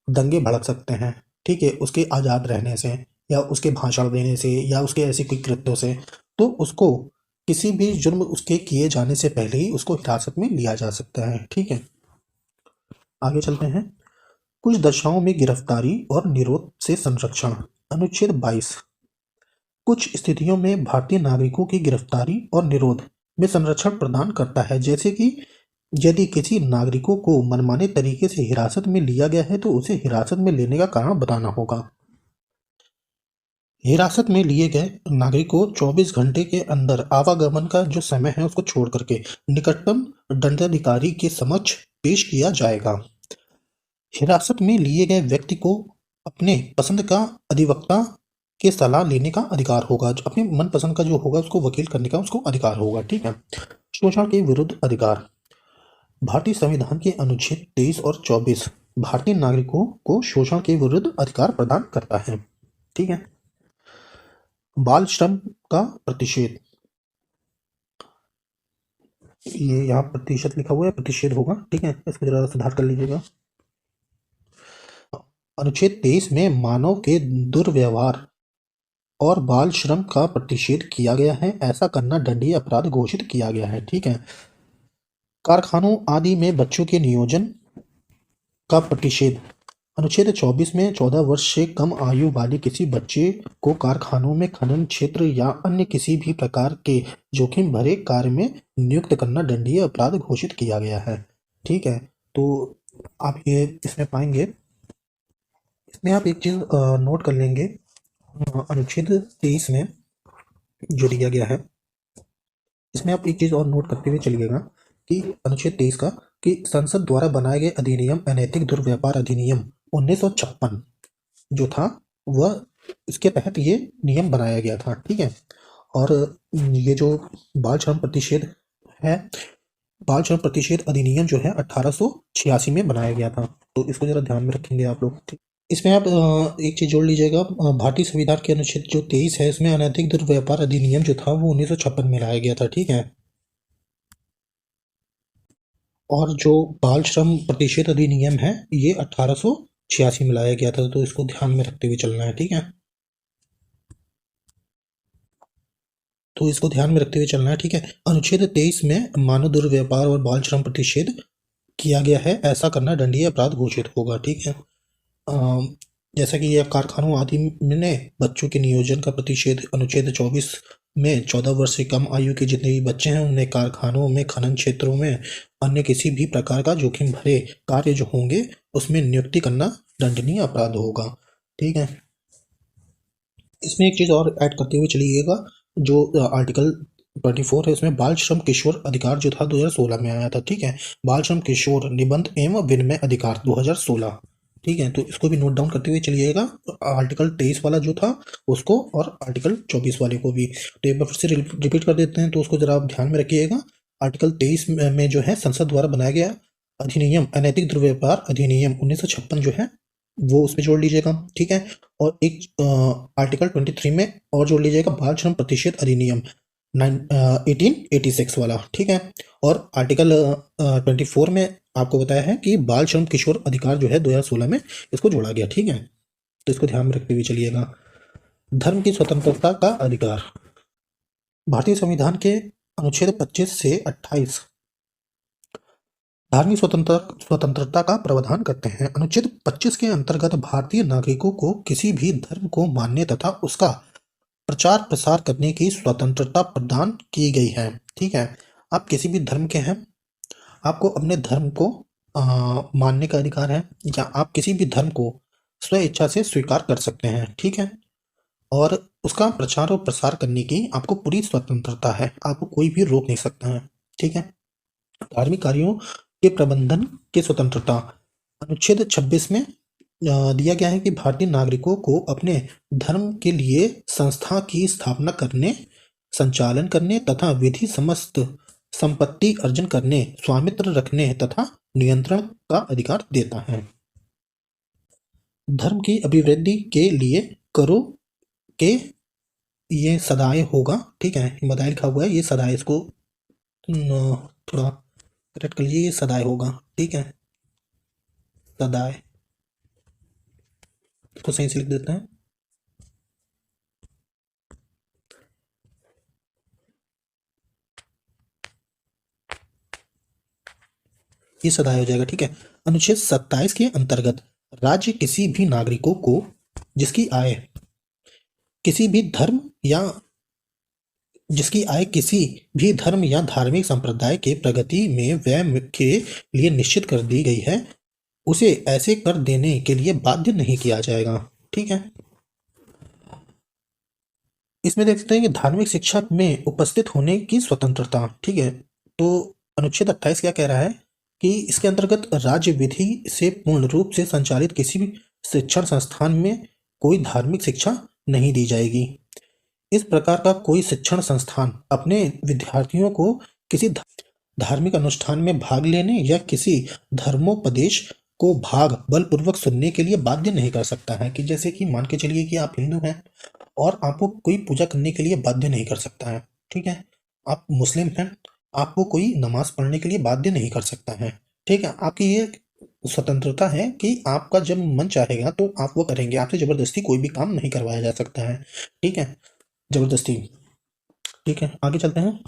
दंगे भड़क सकते हैं, ठीक है, उसके आज़ाद रहने से या उसके भाषण देने से या उसके ऐसे कोई कृत्यों से, तो उसको किसी भी जुर्म उसके किए जाने से पहले ही उसको हिरासत में लिया जा सकता है। ठीक है, आगे चलते हैं। कुछ दशाओं में गिरफ्तारी और निरोध से संरक्षण। अनुच्छेद 22 कुछ स्थितियों में भारतीय नागरिकों की गिरफ्तारी और निरोध में संरक्षण प्रदान करता है, जैसे कि यदि किसी नागरिकों को मनमाने तरीके से हिरासत में लिया गया है तो उसे हिरासत में लेने का कारण बताना होगा। हिरासत में लिए गए नागरिक को 24 घंटे के अंदर आवागमन का जो समय है उसको छोड़ करके निकटतम दंडाधिकारी के समक्ष पेश किया जाएगा। हिरासत में लिए गए व्यक्ति को अपने पसंद का अधिवक्ता के सलाह लेने का अधिकार होगा। जो अपने मनपसंद का जो होगा उसको वकील करने का उसको अधिकार होगा। ठीक है। शोषण के विरुद्ध अधिकार। भारतीय संविधान के अनुच्छेद 23 और 24 भारतीय नागरिकों को शोषण के विरुद्ध अधिकार प्रदान करता है। ठीक है। बाल श्रम का प्रतिषेध। ये यहाँ प्रतिशत लिखा हुआ है, प्रतिषेध होगा। ठीक है, इसको जरा सुधार कर लीजिएगा। अनुच्छेद 23 में मानव के दुर्व्यवहार और बाल श्रम का प्रतिषेध किया गया है। ऐसा करना दंडनीय अपराध घोषित किया गया है। ठीक है। कारखानों आदि में बच्चों के नियोजन का प्रतिषेध। अनुच्छेद 24 में 14 वर्ष से कम आयु वाले किसी बच्चे को कारखानों में खनन क्षेत्र या अन्य किसी भी प्रकार के जोखिम भरे कार्य में नियुक्त करना दंडनीय अपराध घोषित किया गया है। ठीक है। तो आप ये इसमें पाएंगे, इसमें आप एक चीज नोट कर लेंगे। अनुच्छेद 23 में जो दिया गया है इसमें आप एक चीज और नोट करते हुए चलिएगा कि अनुच्छेद 23 का कि संसद द्वारा बनाए गए अधिनियम अनैतिक दुर्व्यापार अधिनियम 1956 जो था वह इसके तहत ये नियम बनाया गया था। ठीक है। और ये जो बाल श्रम प्रतिषेध है, बाल श्रम प्रतिषेध अधिनियम जो है 1886 में बनाया गया था। तो इसको जरा ध्यान में रखेंगे आप लोग। ठीक। इसमें आप एक चीज जोड़ लीजिएगा, भारतीय संविधान के अनुच्छेद जो 23 है इसमें अनैतिक दुर्व्यापार अधिनियम जो था वो 1956 में लाया गया था। ठीक है। और जो बाल श्रम प्रतिषेध अधिनियम है ये 1886 में लाया गया था। तो इसको ध्यान में रखते हुए चलना है। ठीक है। तो इसको ध्यान में रखते हुए चलना है। ठीक है। अनुच्छेद 23 में मानव दुर्व्यापार और बाल श्रम प्रतिषेध किया गया है। ऐसा करना दंडनीय अपराध घोषित होगा। ठीक है। जैसा कि यह कारखानों आदि में बच्चों के नियोजन का प्रतिषेध। अनुच्छेद 24 में 14 वर्ष से कम आयु के जितने भी बच्चे हैं उन्हें कारखानों में खनन क्षेत्रों में अन्य किसी भी प्रकार का जोखिम भरे कार्य जो होंगे उसमें नियुक्ति करना दंडनीय अपराध होगा। ठीक है। इसमें एक चीज और ऐड करते हुए चलिएगा, जो आर्टिकल 24 है इसमें बाल श्रम किशोर अधिकार जो था 2016 में आया था। ठीक है। बाल श्रम किशोर निबंध एवं विनिमय अधिकार 2016। ठीक है। तो इसको भी नोट डाउन करते हुए चलिएगा, आर्टिकल 23 वाला जो था उसको और आर्टिकल 24 वाले को भी। तो एक बार फिर से रिपीट कर देते हैं तो उसको जरा आप ध्यान में रखिएगा। आर्टिकल 23 में जो है संसद द्वारा बनाया गया अधिनियम अनैतिक दुर्व्यापार अधिनियम 1956 जो है वो उसमें जोड़ लीजिएगा। ठीक है। और एक आर्टिकल 23 में और जोड़ लीजिएगा बाल श्रम प्रतिषेध अधिनियम 1886 वाला। ठीक है। और आर्टिकल 24 में आपको बताया है कि बाल श्रम किशोर अधिकार जो है 2016 में इसको जोड़ा गया। ठीक है। तो इसको ध्यान में रखते हुए चलिएगा। धर्म की स्वतंत्रता का अधिकार। भारतीय संविधान के अनुच्छेद 25 से 28 धार्मिक स्वतंत्रता का प्रावधान करते हैं। अनुच्छेद 25 के अंतर्गत भारतीय नागरिकों को किसी भी धर्म को मानने तथा उसका प्रचार प्रसार करने की स्वतंत्रता प्रदान की गई है। ठीक है। आप किसी भी धर्म के हैं, आपको अपने धर्म को मानने का अधिकार है या आप किसी भी धर्म को स्व इच्छा से स्वीकार कर सकते हैं। ठीक है। और उसका प्रचार और प्रसार करने की आपको पूरी स्वतंत्रता है, आपको कोई भी रोक नहीं सकता है। ठीक है। धार्मिक कार्यों के प्रबंधन की स्वतंत्रता। अनुच्छेद 26 में दिया गया है कि भारतीय नागरिकों को अपने धर्म के लिए संस्था की स्थापना करने, संचालन करने तथा विधि समस्त संपत्ति अर्जन करने, स्वामित्व रखने तथा नियंत्रण का अधिकार देता है। धर्म की अभिवृद्धि के लिए करो के ये सदाए होगा। ठीक है। बदाई लिखा हुआ है, ये सदाए, इसको थोड़ा करेक्ट कर लीजिए, ये सदाए होगा। ठीक है। सदाए, इसको सही से लिख देते हैं। ये सदाए हो जाएगा। ठीक है। अनुच्छेद 27 के अंतर्गत राज्य किसी भी नागरिकों को जिसकी आय किसी भी धर्म या जिसकी आय किसी भी धर्म या धार्मिक संप्रदाय के प्रगति में व्यय के लिए निश्चित कर दी गई है, उसे ऐसे कर देने के लिए बाध्य नहीं किया जाएगा। ठीक है। इसमें देखते हैं कि धार्मिक शिक्षा में उपस्थित होने की स्वतंत्रता। ठीक है। तो अनुच्छेद 28 क्या कह रहा है कि इसके अंतर्गत राज्य विधि से पूर्ण रूप से संचालित किसी भी शिक्षण संस्थान में कोई धार्मिक शिक्षा नहीं दी जाएगी। इस प्रकार का कोई शिक्षण संस्थान अपने विद्यार्थियों को किसी धार्मिक अनुष्ठान में भाग लेने या किसी धर्मोपदेश को भाग बलपूर्वक सुनने के लिए बाध्य नहीं कर सकता है। कि जैसे कि मान के चलिए कि आप हिंदू हैं और आपको कोई पूजा करने के लिए बाध्य नहीं कर सकता है। ठीक है। आप मुस्लिम हैं, आपको कोई नमाज पढ़ने के लिए बाध्य नहीं कर सकता है। ठीक है। आपकी ये स्वतंत्रता है कि आपका जब मन चाहेगा तो आप वो करेंगे, आपसे जबरदस्ती कोई भी काम नहीं करवाया जा सकता है। ठीक है। जबरदस्ती। ठीक है, आगे चलते हैं।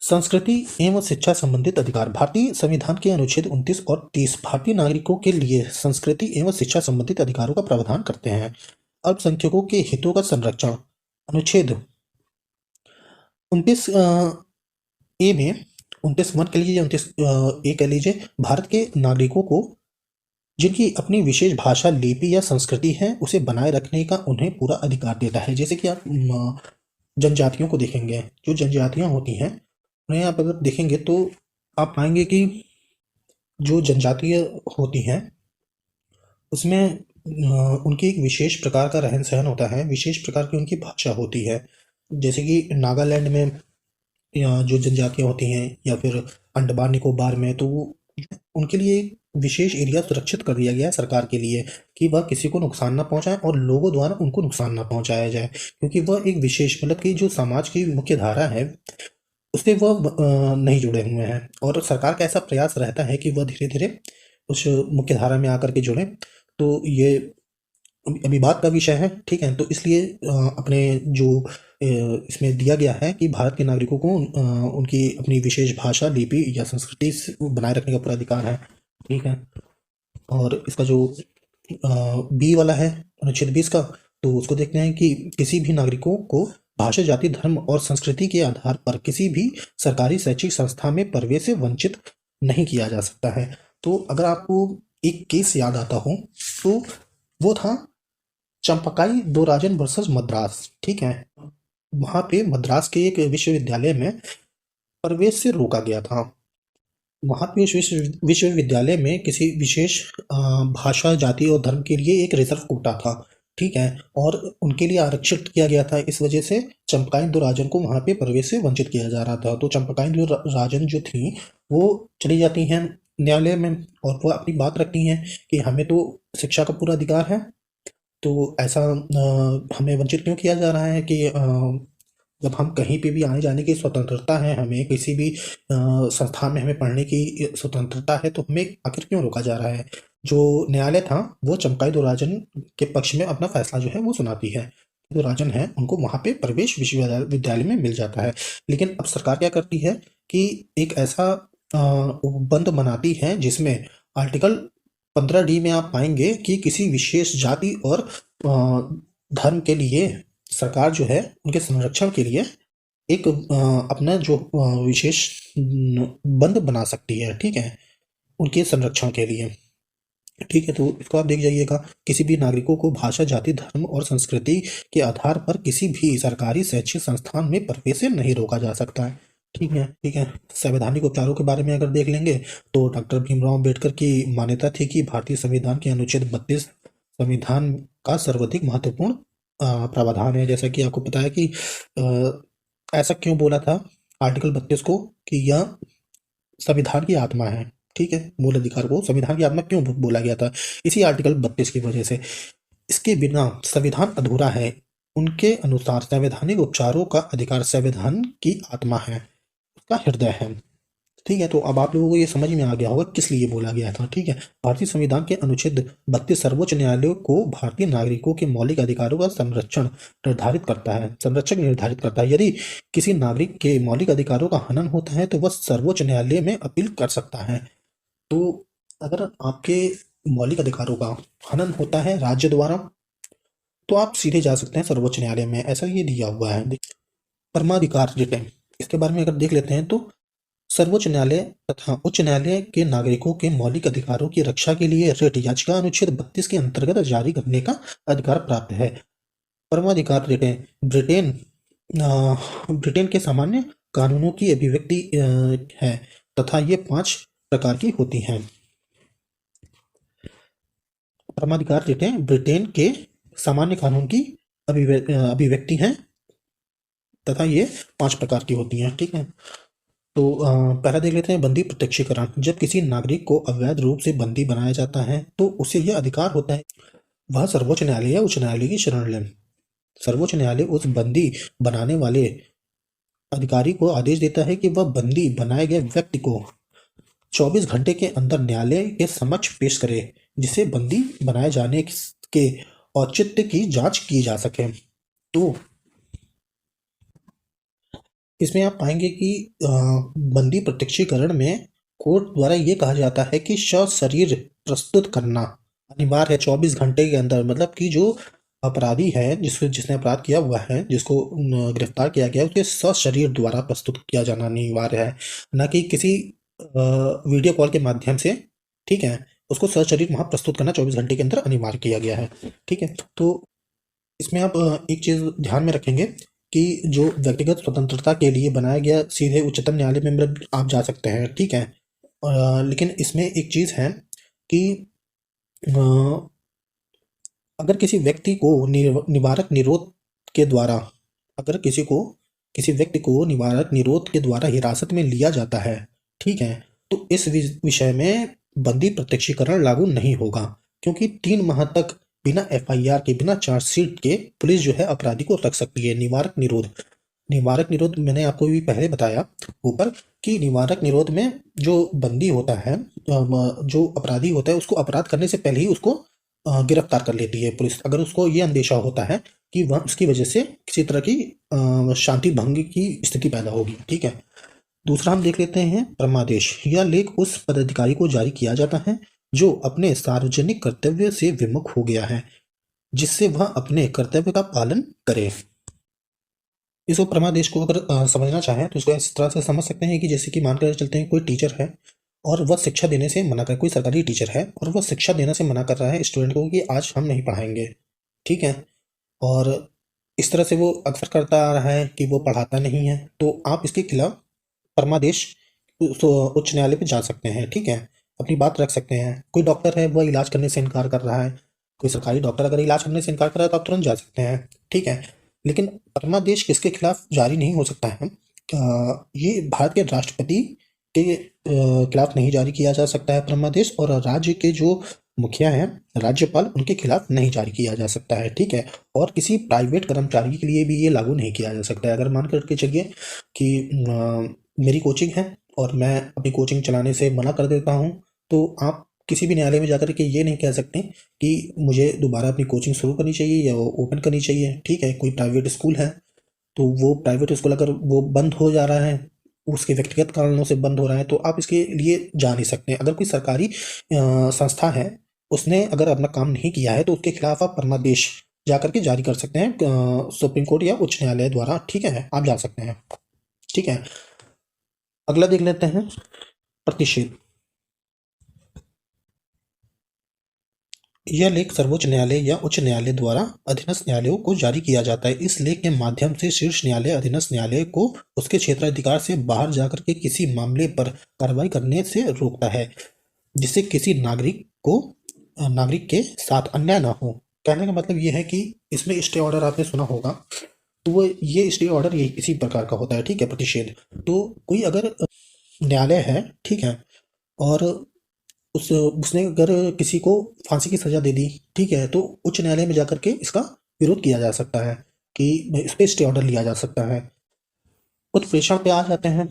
संस्कृति एवं शिक्षा संबंधित अधिकार। भारतीय संविधान के अनुच्छेद 29 और 30 भारतीय नागरिकों के लिए संस्कृति एवं शिक्षा संबंधित अधिकारों का प्रावधान करते हैं। अल्पसंख्यकों के हितों का संरक्षण। अनुच्छेद 29 ए में 29(1) कह लीजिए, 29 ए कह लीजिए, भारत के नागरिकों को जिनकी अपनी विशेष भाषा, लिपि या संस्कृति है उसे बनाए रखने का उन्हें पूरा अधिकार देता है। जैसे कि आप जनजातियों को देखेंगे, जो जनजातियां होती हैं उन्हें आप अगर देखेंगे तो आप पाएंगे कि जो जनजातीय होती हैं उसमें उनकी एक विशेष प्रकार का रहन सहन होता है, विशेष प्रकार की उनकी भाषा होती है। जैसे कि नागालैंड में या जो जनजातियां होती हैं या फिर अंडमान निकोबार में, तो उनके लिए एक विशेष एरिया सुरक्षित कर दिया गया है सरकार के लिए कि वह किसी को नुकसान ना पहुंचाए और लोगों द्वारा उनको नुकसान ना पहुंचाया जाए, क्योंकि वह एक विशेष मतलब कि जो समाज की मुख्य धारा है उससे वह नहीं जुड़े हुए हैं। और सरकार का ऐसा प्रयास रहता है कि वह धीरे धीरे उस मुख्य धारा में आकर के जुड़े। तो ये अभी बात का विषय है। ठीक है। तो इसलिए अपने जो इसमें दिया गया है कि भारत के नागरिकों को उनकी अपनी विशेष भाषा, लिपि या संस्कृति बनाए रखने का पूरा अधिकार है। ठीक है। और इसका जो बी वाला है अनुच्छेद 20 का, तो उसको देखते हैं कि किसी भी नागरिकों को भाषा, जाति, धर्म और संस्कृति के आधार पर किसी भी सरकारी शैक्षिक संस्था में प्रवेश से वंचित नहीं किया जा सकता है। तो अगर आपको एक केस याद आता हो तो वो था चंपकाई दोराजन वर्सेस मद्रास। ठीक है। वहां पे मद्रास के एक विश्वविद्यालय में प्रवेश से रोका गया था। वहां पे उस विश्वविद्यालय में किसी विशेष भाषा, जाति और धर्म के लिए एक रिजर्व कोटा था। ठीक है। और उनके लिए आरक्षित किया गया था। इस वजह से चंपकाई दोराजन को वहां पे प्रवेश से वंचित किया जा रहा था। तो चंपकाई दोराजन जो थी वो चली जाती हैं न्यायालय में और वो अपनी बात रखती हैं कि हमें तो शिक्षा का पूरा अधिकार है, तो ऐसा हमें वंचित क्यों किया जा रहा है कि जब हम कहीं पे भी आने जाने की स्वतंत्रता है, हमें किसी भी संस्थान में हमें पढ़ने की स्वतंत्रता है, तो हमें आखिर क्यों रोका जा रहा है। जो न्यायालय था वो चंपकाई दोराजन के पक्ष में अपना फैसला जो है वो सुनाती है। दोराजन है उनको वहाँ पे प्रवेश विश्वविद्यालय में मिल जाता है। लेकिन अब सरकार क्या करती है कि एक ऐसा उपबंध बनाती है जिसमें आर्टिकल 15D में आप पाएंगे कि किसी विशेष जाति और धर्म के लिए सरकार जो है उनके संरक्षण के लिए एक अपना जो विशेष बंद बना सकती है। ठीक है। उनके संरक्षण के लिए। ठीक है। तो इसको आप देख जाइएगा, किसी भी नागरिकों को भाषा, जाति, धर्म और संस्कृति के आधार पर किसी भी सरकारी शैक्षिक संस्थान में प्रवेश से नहीं रोका जा सकता है। ठीक है। ठीक है। संवैधानिक उपचारों के बारे में अगर देख लेंगे तो डॉक्टर भीमराव अम्बेडकर की मान्यता थी कि भारतीय संविधान के अनुच्छेद 32 संविधान का सर्वाधिक महत्वपूर्ण प्रावधान है। जैसा कि आपको पता है कि ऐसा क्यों बोला था आर्टिकल 32 को कि यह संविधान की आत्मा है। ठीक है। मूल अधिकार को संविधान की आत्मा क्यों बोला गया था, इसी आर्टिकल 32 की वजह से। इसके बिना संविधान अधूरा है। उनके अनुसार संवैधानिक उपचारों का अधिकार संविधान की आत्मा है, उसका हृदय है। ठीक है। तो अब आप लोगों को ये समझ में आ गया होगा किस लिए बोला गया था। ठीक है। भारतीय संविधान के अनुच्छेद 32 सर्वोच्च न्यायालय को भारतीय नागरिकों के मौलिक अधिकारों का संरक्षक निर्धारित करता है। यदि किसी नागरिक के मौलिक अधिकारों का हनन होता है तो वह सर्वोच्च न्यायालय में अपील कर सकता है। तो अगर आपके मौलिक अधिकारों का हनन होता है राज्य द्वारा, तो आप सीधे जा सकते हैं सर्वोच्च न्यायालय में, ऐसा ये दिया हुआ है। परमाधिकार रिटेन, इसके बारे में अगर देख लेते हैं तो सर्वोच्च न्यायालय तथा उच्च न्यायालय के नागरिकों के मौलिक अधिकारों की रक्षा के लिए रिट याचिका अनुच्छेद 32 के अंतर्गत जारी करने का अधिकार प्राप्त है। परमाधिकार रिटेन ब्रिटेन के सामान्य कानूनों की अभिव्यक्ति है तथा ये 5 प्रकार की होती हैं। परमाधिकार रिटेन ब्रिटेन के सामान्य कानून की अभिव्यक्ति है तथा ये 5 प्रकार की होती हैं। ठीक है, तो पहला देख लेते हैं बंदी प्रत्यक्षीकरण। जब किसी नागरिक को अवैध रूप से बंदी बनाया जाता है तो उसे यह अधिकार होता है वह सर्वोच्च न्यायालय या उच्च न्यायालय की शरण ले। सर्वोच्च न्यायालय उस बंदी बनाने वाले अधिकारी को आदेश देता है कि वह बंदी बनाए गए व्यक्ति को 24 घंटे के अंदर न्यायालय के समक्ष पेश करे जिसे बंदी बनाए जाने के औचित्य की जांच की जा सके। तो इसमें आप पाएंगे कि बंदी प्रत्यक्षीकरण में कोर्ट द्वारा ये कहा जाता है कि सशरीर प्रस्तुत करना अनिवार्य है 24 घंटे के अंदर। मतलब कि जो अपराधी है जिसने अपराध किया हुआ है, जिसको गिरफ्तार किया गया है, उसके सशरीर द्वारा प्रस्तुत किया जाना अनिवार्य है, न कि किसी वीडियो कॉल के माध्यम से। ठीक है, उसको सशरीर वहाँ प्रस्तुत करना 24 घंटे के अंदर अनिवार्य किया गया है। ठीक है, तो इसमें आप एक चीज़ ध्यान में रखेंगे कि जो व्यक्तिगत स्वतंत्रता के लिए बनाया गया सीधे उच्चतम न्यायालय में आप जा सकते हैं। ठीक है, लेकिन इसमें एक चीज़ है कि अगर किसी व्यक्ति को निवारक निरोध के द्वारा अगर किसी व्यक्ति को निवारक निरोध के द्वारा हिरासत में लिया जाता है, ठीक है, तो इस विषय में बंदी प्रत्यक्षीकरण लागू नहीं होगा, क्योंकि 3 माह तक बिना एफआईआर के, बिना चार्जशीट के पुलिस जो है अपराधी को रख सकती है। निवारक निरोध मैंने आपको भी पहले बताया ऊपर कि निवारक निरोध में जो बंदी होता है, जो अपराधी होता है, उसको अपराध करने से पहले ही उसको गिरफ्तार कर लेती है पुलिस, अगर उसको ये अंदेशा होता है कि वह उसकी वजह से किसी तरह की शांति भंग की स्थिति पैदा होगी। ठीक है, दूसरा हम देख लेते हैं परमादेश। यह लेख उस पदाधिकारी को जारी किया जाता है जो अपने सार्वजनिक कर्तव्य से विमुख हो गया है, जिससे वह अपने कर्तव्य का पालन करे। इस परमादेश को अगर समझना चाहें तो इसको इस तरह से समझ सकते हैं कि जैसे कि मानकर चलते हैं कोई टीचर है और वह शिक्षा देने से मना कर, कोई सरकारी टीचर है और वह शिक्षा देने से मना कर रहा है स्टूडेंट को कि आज हम नहीं पढ़ाएंगे। ठीक है, और इस तरह से वो अक्सर करता आ रहा है कि वो पढ़ाता नहीं है, तो आप इसके खिलाफ परमादेश उच्च न्यायालय पे जा सकते हैं। ठीक है, अपनी बात रख सकते हैं। कोई डॉक्टर है वह इलाज करने से इनकार कर रहा है, कोई सरकारी डॉक्टर अगर इलाज करने से इनकार कर रहा है तो आप तुरंत जा सकते हैं। ठीक है, लेकिन परमादेश किसके खिलाफ जारी नहीं हो सकता है? ये भारत के राष्ट्रपति के खिलाफ नहीं जारी किया जा सकता है परमादेश, और राज्य के जो मुखिया हैं, राज्यपाल, उनके खिलाफ नहीं जारी किया जा सकता है। ठीक है, और किसी प्राइवेट कर्मचारी के लिए भी ये लागू नहीं किया जा सकता है। अगर मान करके चलिए कि मेरी कोचिंग है और मैं अपनी कोचिंग चलाने से मना कर देता हूँ, तो आप किसी भी न्यायालय में जाकर के ये नहीं कह सकते कि मुझे दोबारा अपनी कोचिंग शुरू करनी चाहिए या ओपन करनी चाहिए। ठीक है, कोई प्राइवेट स्कूल है तो वो प्राइवेट स्कूल अगर वो बंद हो जा रहा है, उसके व्यक्तिगत कारणों से बंद हो रहा है, तो आप इसके लिए जा नहीं सकते। अगर कोई सरकारी संस्था है, उसने अगर अपना काम नहीं किया है तो उसके खिलाफ आप परमादेश जाकर के जारी कर सकते हैं सुप्रीम कोर्ट या उच्च न्यायालय द्वारा। ठीक है, आप जा सकते हैं। ठीक है, अगला देख लेते हैं प्रतिषेध। यह लेख सर्वोच्च न्यायालय या उच्च न्यायालय द्वारा अधीनस्थ न्यायालयों को जारी किया जाता है। इस लेख के माध्यम से शीर्ष न्यायालय अधीनस्थ न्यायालय को उसके क्षेत्राधिकार से बाहर जाकर के किसी मामले पर कार्रवाई करने से रोकता है, जिससे किसी नागरिक के साथ अन्याय ना हो। कहने का मतलब ये है कि इसमें स्टे ऑर्डर आपने सुना होगा, तो वो ये स्टे ऑर्डर ये इसी प्रकार का होता है। ठीक है, प्रतिषेध। तो कोई अगर न्यायालय है, ठीक है, और उसने अगर किसी को फांसी की सजा दे दी, ठीक है, तो उच्च न्यायालय में जाकर के इसका विरोध किया जा सकता है कि इस पे स्टे ऑर्डर लिया जा सकता है। उत्प्रेषण पे आ जाते हैं।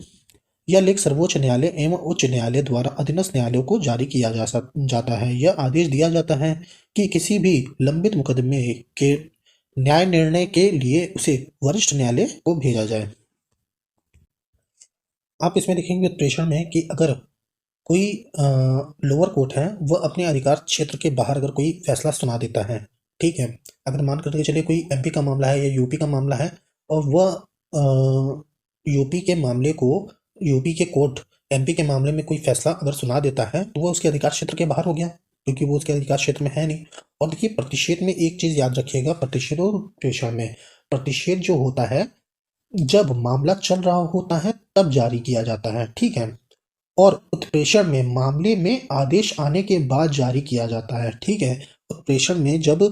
यह लेख सर्वोच्च न्यायालय एवं उच्च न्यायालय द्वारा अधीनस्थ न्यायालयों को जारी किया जाता है। यह आदेश दिया जाता है कि किसी भी लंबित मुकदमे के न्याय निर्णय के लिए उसे वरिष्ठ न्यायालय को भेजा जाए। आप इसमें देखेंगे उत्प्रेषण में कि अगर कोई लोअर कोर्ट है, वह अपने अधिकार क्षेत्र के बाहर अगर कोई फैसला सुना देता है, ठीक है। अगर मान करके चलिए कोई एमपी का मामला है या यूपी का मामला है, और वह यूपी के मामले को, यूपी के कोर्ट एमपी के मामले में कोई फैसला अगर सुना देता है तो वह उसके अधिकार क्षेत्र के बाहर हो गया, क्योंकि वो उसके अधिकार क्षेत्र में है नहीं। और देखिए प्रतिषेध में एक चीज याद रखिएगा, प्रतिषेध और प्रेषण में, प्रतिषेध जो होता है जब मामला चल रहा होता है तब जारी किया जाता है, ठीक है। और उत्प्रेषण में मामले में आदेश आने के बाद जारी किया जाता है, ठीक है। उत्प्रेषण में जब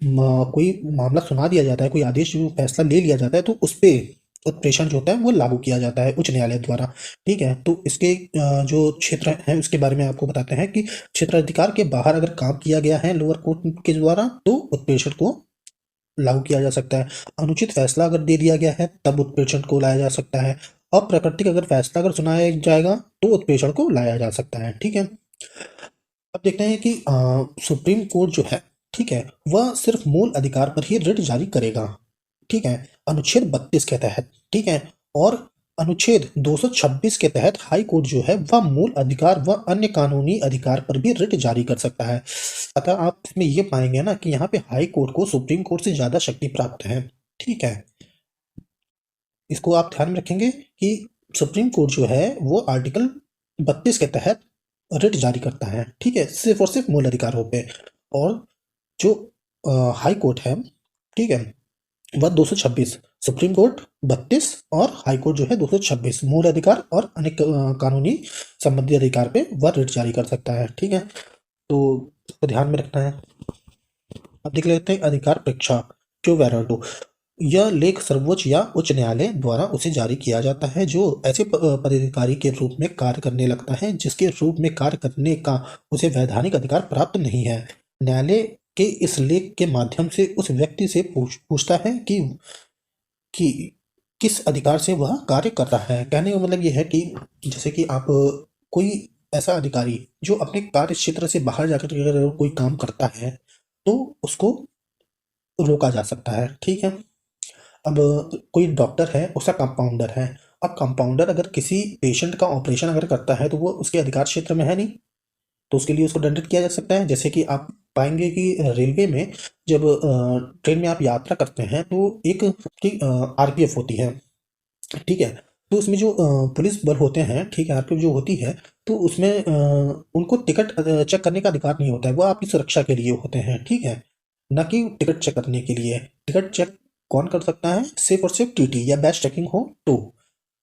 कोई मामला सुना दिया जाता है, कोई आदेश फैसला ले लिया जाता है, तो उस पे उत्प्रेषण जो होता है वो लागू किया जाता है उच्च न्यायालय द्वारा, ठीक है। तो इसके जो क्षेत्र है उसके बारे में आपको बताते हैं कि क्षेत्राधिकार के बाहर अगर काम किया गया है लोअर कोर्ट के द्वारा तो उत्प्रेषण को लागू किया जा सकता है। अनुचित फैसला अगर दे दिया गया है तब उत्प्रेषण को लाया जा सकता है। अप्राकृतिक अगर फैसला अगर सुनाया जाएगा तो उत्प्रेषण को लाया जा सकता है, ठीक है। अब देखते हैं कि सुप्रीम कोर्ट जो है, ठीक है, वह सिर्फ मूल अधिकार पर ही रिट जारी करेगा, ठीक है, अनुच्छेद 32 के तहत, ठीक है। और अनुच्छेद 226 के तहत हाई कोर्ट जो है वह मूल अधिकार व अन्य कानूनी अधिकार पर भी रिट जारी कर सकता है। अतः आप इसमें ये पाएंगे ना कि यहाँ पे हाई कोर्ट को सुप्रीम कोर्ट से ज्यादा शक्ति प्राप्त है, ठीक है। इसको आप ध्यान में रखेंगे कि सुप्रीम कोर्ट जो है वो आर्टिकल 32 के तहत रिट जारी करता है, ठीक है, सिर्फ और सिर्फ मूल अधिकारों पे। और जो हाई कोर्ट है, ठीक है, वह 226, सुप्रीम कोर्ट 32 और हाई कोर्ट जो है 226 मूल अधिकार और अन्य कानूनी संबंधी अधिकार पे वह रिट जारी कर सकता है, ठीक है। तो इसको ध्यान में रखना है। अब देख लेते हैं अधिकार प्रेक्षा, क्यों वैराडो। यह लेख सर्वोच्च या उच्च न्यायालय द्वारा उसे जारी किया जाता है जो ऐसे पदाधिकारी के रूप में कार्य करने लगता है जिसके रूप में कार्य करने का उसे वैधानिक अधिकार प्राप्त नहीं है। न्यायालय के इस लेख के माध्यम से उस व्यक्ति से पूछता है कि किस अधिकार से वह कार्य कर रहा है। कहने का मतलब यह है कि जैसे कि आप कोई ऐसा अधिकारी जो अपने कार्य क्षेत्र से बाहर जाकर के अगर कोई काम करता है तो उसको रोका जा सकता है, ठीक है। अब कोई डॉक्टर है, उसका कंपाउंडर है। अब कंपाउंडर अगर किसी पेशेंट का ऑपरेशन अगर करता है तो वो उसके अधिकार क्षेत्र में है नहीं, तो उसके लिए उसको दंडित किया जा सकता है। जैसे कि आप पाएंगे कि रेलवे में जब ट्रेन में आप यात्रा करते हैं तो एक की आरपीएफ होती है, ठीक है। तो उसमें जो पुलिस बल होते हैं, ठीक है, आरपीएफ जो होती है, तो उसमें उनको टिकट चेक करने का अधिकार नहीं होता है, वो आपकी सुरक्षा के लिए होते हैं, ठीक है, न कि टिकट चेक करने के लिए। टिकट चेक कौन कर सकता है? सिर्फ और सिर्फ टीटी या बैच चेकिंग हो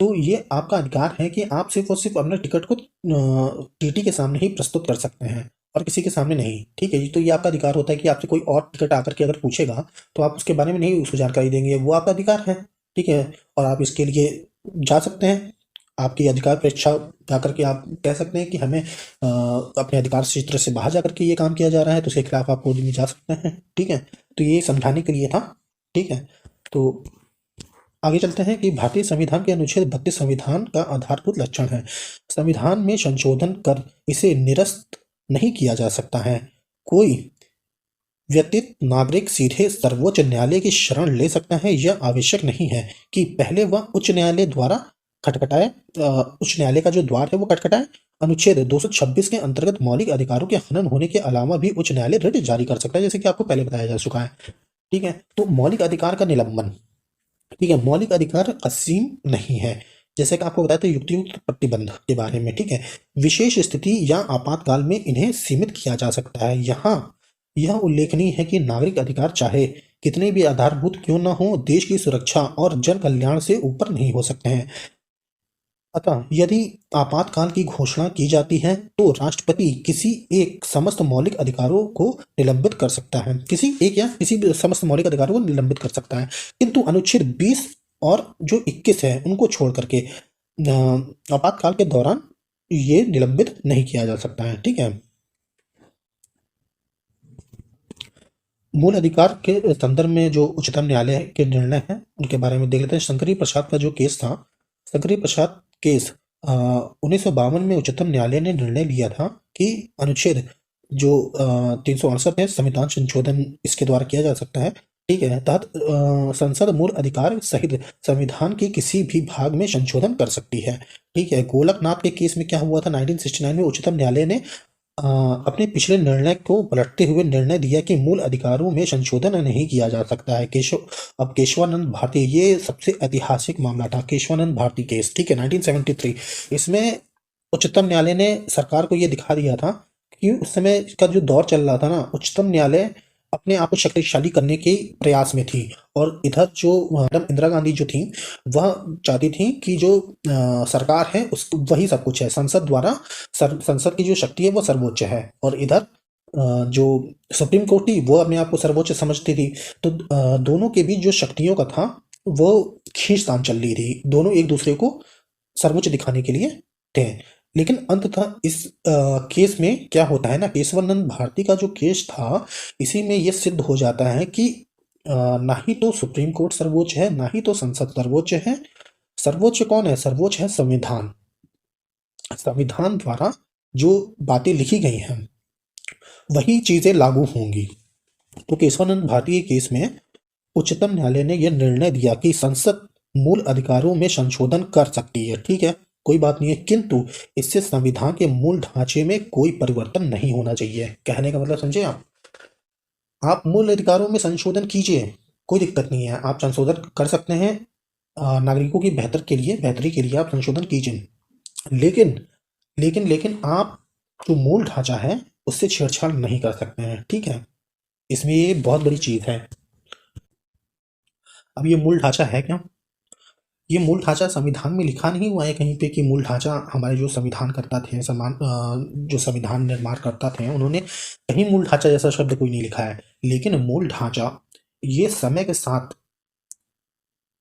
तो ये आपका अधिकार है कि आप सिर्फ और सिर्फ अपने टिकट को टीटी के सामने ही प्रस्तुत कर सकते हैं और किसी के सामने नहीं, ठीक है जी। तो ये आपका अधिकार होता है कि आपसे कोई और टिकट आकर के अगर पूछेगा तो आप उसके बारे में नहीं उसको जानकारी देंगे, वो आपका अधिकार है, ठीक है। और आप इसके लिए जा सकते हैं, आपकी अधिकार परीक्षा जाकर के आप कह सकते हैं कि हमें अपने अधिकार क्षेत्र से बाहर जाकर के ये काम किया जा रहा है, तो उसके खिलाफ आप कोर्ट में जा सकते हैं, ठीक है। तो ये समझाने के लिए था, ठीक है। तो आगे चलते हैं कि भारतीय संविधान के अनुच्छेद 32 संविधान का आधारभूत लक्षण है। संविधान में संशोधन कर इसे निरस्त नहीं किया जा सकता है। कोई व्यतीत नागरिक सीधे सर्वोच्च न्यायालय की शरण ले सकता है। यह आवश्यक नहीं है कि पहले वह उच्च न्यायालय द्वारा खटखटाए, उच्च न्यायालय का जो द्वार है वो खटखटाए। अनुच्छेद 226 के अंतर्गत मौलिक अधिकारों के हनन होने के अलावा भी उच्च न्यायालय रिट जारी कर सकता है, जैसे कि आपको पहले बताया जा चुका है, ठीक है। तो मौलिक अधिकार का निलंबन, ठीक है, मौलिक अधिकार असीम नहीं है, जैसे कि आपको बताया था युक्तियुक्त प्रतिबंध के बारे में, ठीक है। विशेष स्थिति या आपातकाल में इन्हें सीमित किया जा सकता है। यहाँ यह उल्लेखनीय है कि नागरिक अधिकार चाहे कितने भी आधारभूत क्यों न हो देश की सुरक्षा और जन कल्याण से ऊपर नहीं हो सकते हैं। अतः यदि आपातकाल की घोषणा की जाती है तो राष्ट्रपति किसी एक समस्त मौलिक अधिकारों को निलंबित कर सकता है, किसी एक या किसी भी समस्त मौलिक अधिकारों को निलंबित कर सकता है, किंतु अनुच्छेद 20 और जो 21 है उनको छोड़ करके आपातकाल के दौरान ये निलंबित नहीं किया जा सकता है, ठीक है। मूल अधिकार के संदर्भ में जो उच्चतम न्यायालय के निर्णय हैं उनके बारे में देख लेते हैं। शंकरी प्रसाद का जो केस था, शंकरी प्रसाद केस 1952 में उच्चतम न्यायालय ने निर्णय लिया था कि अनुच्छेद जो 368 है संविधान संशोधन इसके द्वारा किया जा सकता है, ठीक है। तहत संसद मूल अधिकार सहित संविधान के किसी भी भाग में संशोधन कर सकती है, ठीक है। गोलकनाथ के केस में क्या हुआ था, 1969 में उच्चतम न्यायालय ने अपने पिछले निर्णय को पलटते हुए निर्णय दिया कि मूल अधिकारों में संशोधन नहीं किया जा सकता है। अब केशवानंद भारती, ये सबसे ऐतिहासिक मामला था, केशवानंद भारती केस, ठीक है, 1973। इसमें उच्चतम न्यायालय ने सरकार को ये दिखा दिया था कि उस समय का जो दौर चल रहा था ना, उच्चतम न्यायालय अपने आप को शक्तिशाली करने के प्रयास में थी, और इधर जो मैडम इंदिरा गांधी जो थी, वह चाहती थी कि जो सरकार है उस वही सब कुछ है, संसद द्वारा संसद की जो शक्ति है वो सर्वोच्च है, और इधर जो सुप्रीम कोर्ट थी वो अपने आप को सर्वोच्च समझती थी। तो दोनों के बीच जो शक्तियों का था वो खींचतान चल रही थी, दोनों एक दूसरे को सर्वोच्च दिखाने के लिए थे। लेकिन अंततः इस केस में क्या होता है ना, केशवानंद भारती का जो केस था, इसी में ये सिद्ध हो जाता है कि ना ही तो सुप्रीम कोर्ट सर्वोच्च है, ना ही तो संसद सर्वोच्च है। सर्वोच्च कौन है? सर्वोच्च है संविधान। संविधान द्वारा जो बातें लिखी गई हैं वही चीजें लागू होंगी। तो केशवानंद भारती के केस में उच्चतम न्यायालय ने यह निर्णय दिया कि संसद मूल अधिकारों में संशोधन कर सकती है, ठीक है, कोई बात नहीं है, किंतु इससे संविधान के मूल ढांचे में कोई परिवर्तन नहीं होना चाहिए। कहने का मतलब समझे आप मूल अधिकारों में संशोधन कीजिए, कोई दिक्कत नहीं है, आप संशोधन कर सकते हैं, नागरिकों की बेहतरी के लिए आप संशोधन कीजिए, लेकिन लेकिन आप जो मूल ढांचा है उससे छेड़छाड़ नहीं कर सकते हैं, ठीक है। इसमें ये बहुत बड़ी चीज है। अब ये मूल ढांचा है क्या? ये मूल ढांचा संविधान में लिखा नहीं हुआ है कहीं पे कि मूल ढांचा, हमारे जो संविधान करता थे जो संविधान निर्माण करता थे उन्होंने कहीं मूल ढांचा जैसा शब्द कोई नहीं लिखा है। लेकिन मूल ढांचा ये समय के साथ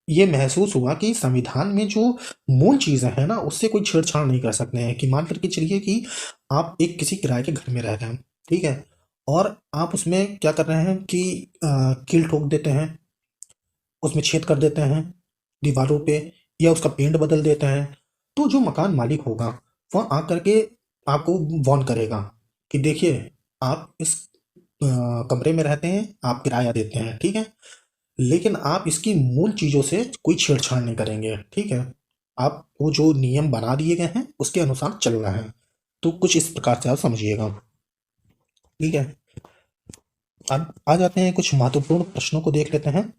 ये महसूस हुआ कि संविधान में जो मूल चीजें हैं ना उससे कोई छेड़छाड़ नहीं कर सकते हैं। कि मान करके चलिए कि आप एक किसी किराए के घर में रह रहे हैं, ठीक है, और आप उसमें क्या कर रहे हैं कि कील ठोक देते हैं, उसमें छेद कर देते हैं दीवारों पे, या उसका पेंट बदल देते हैं, तो जो मकान मालिक होगा वह आकर के आपको वार्न करेगा कि देखिए आप इस कमरे में रहते हैं, आप किराया देते हैं, ठीक है, लेकिन आप इसकी मूल चीजों से कोई छेड़छाड़ नहीं करेंगे, ठीक है, आपको जो नियम बना दिए गए हैं उसके अनुसार चलना है। तो कुछ इस प्रकार से आप समझिएगा, ठीक है। अब आ जाते हैं कुछ महत्वपूर्ण प्रश्नों को देख लेते हैं।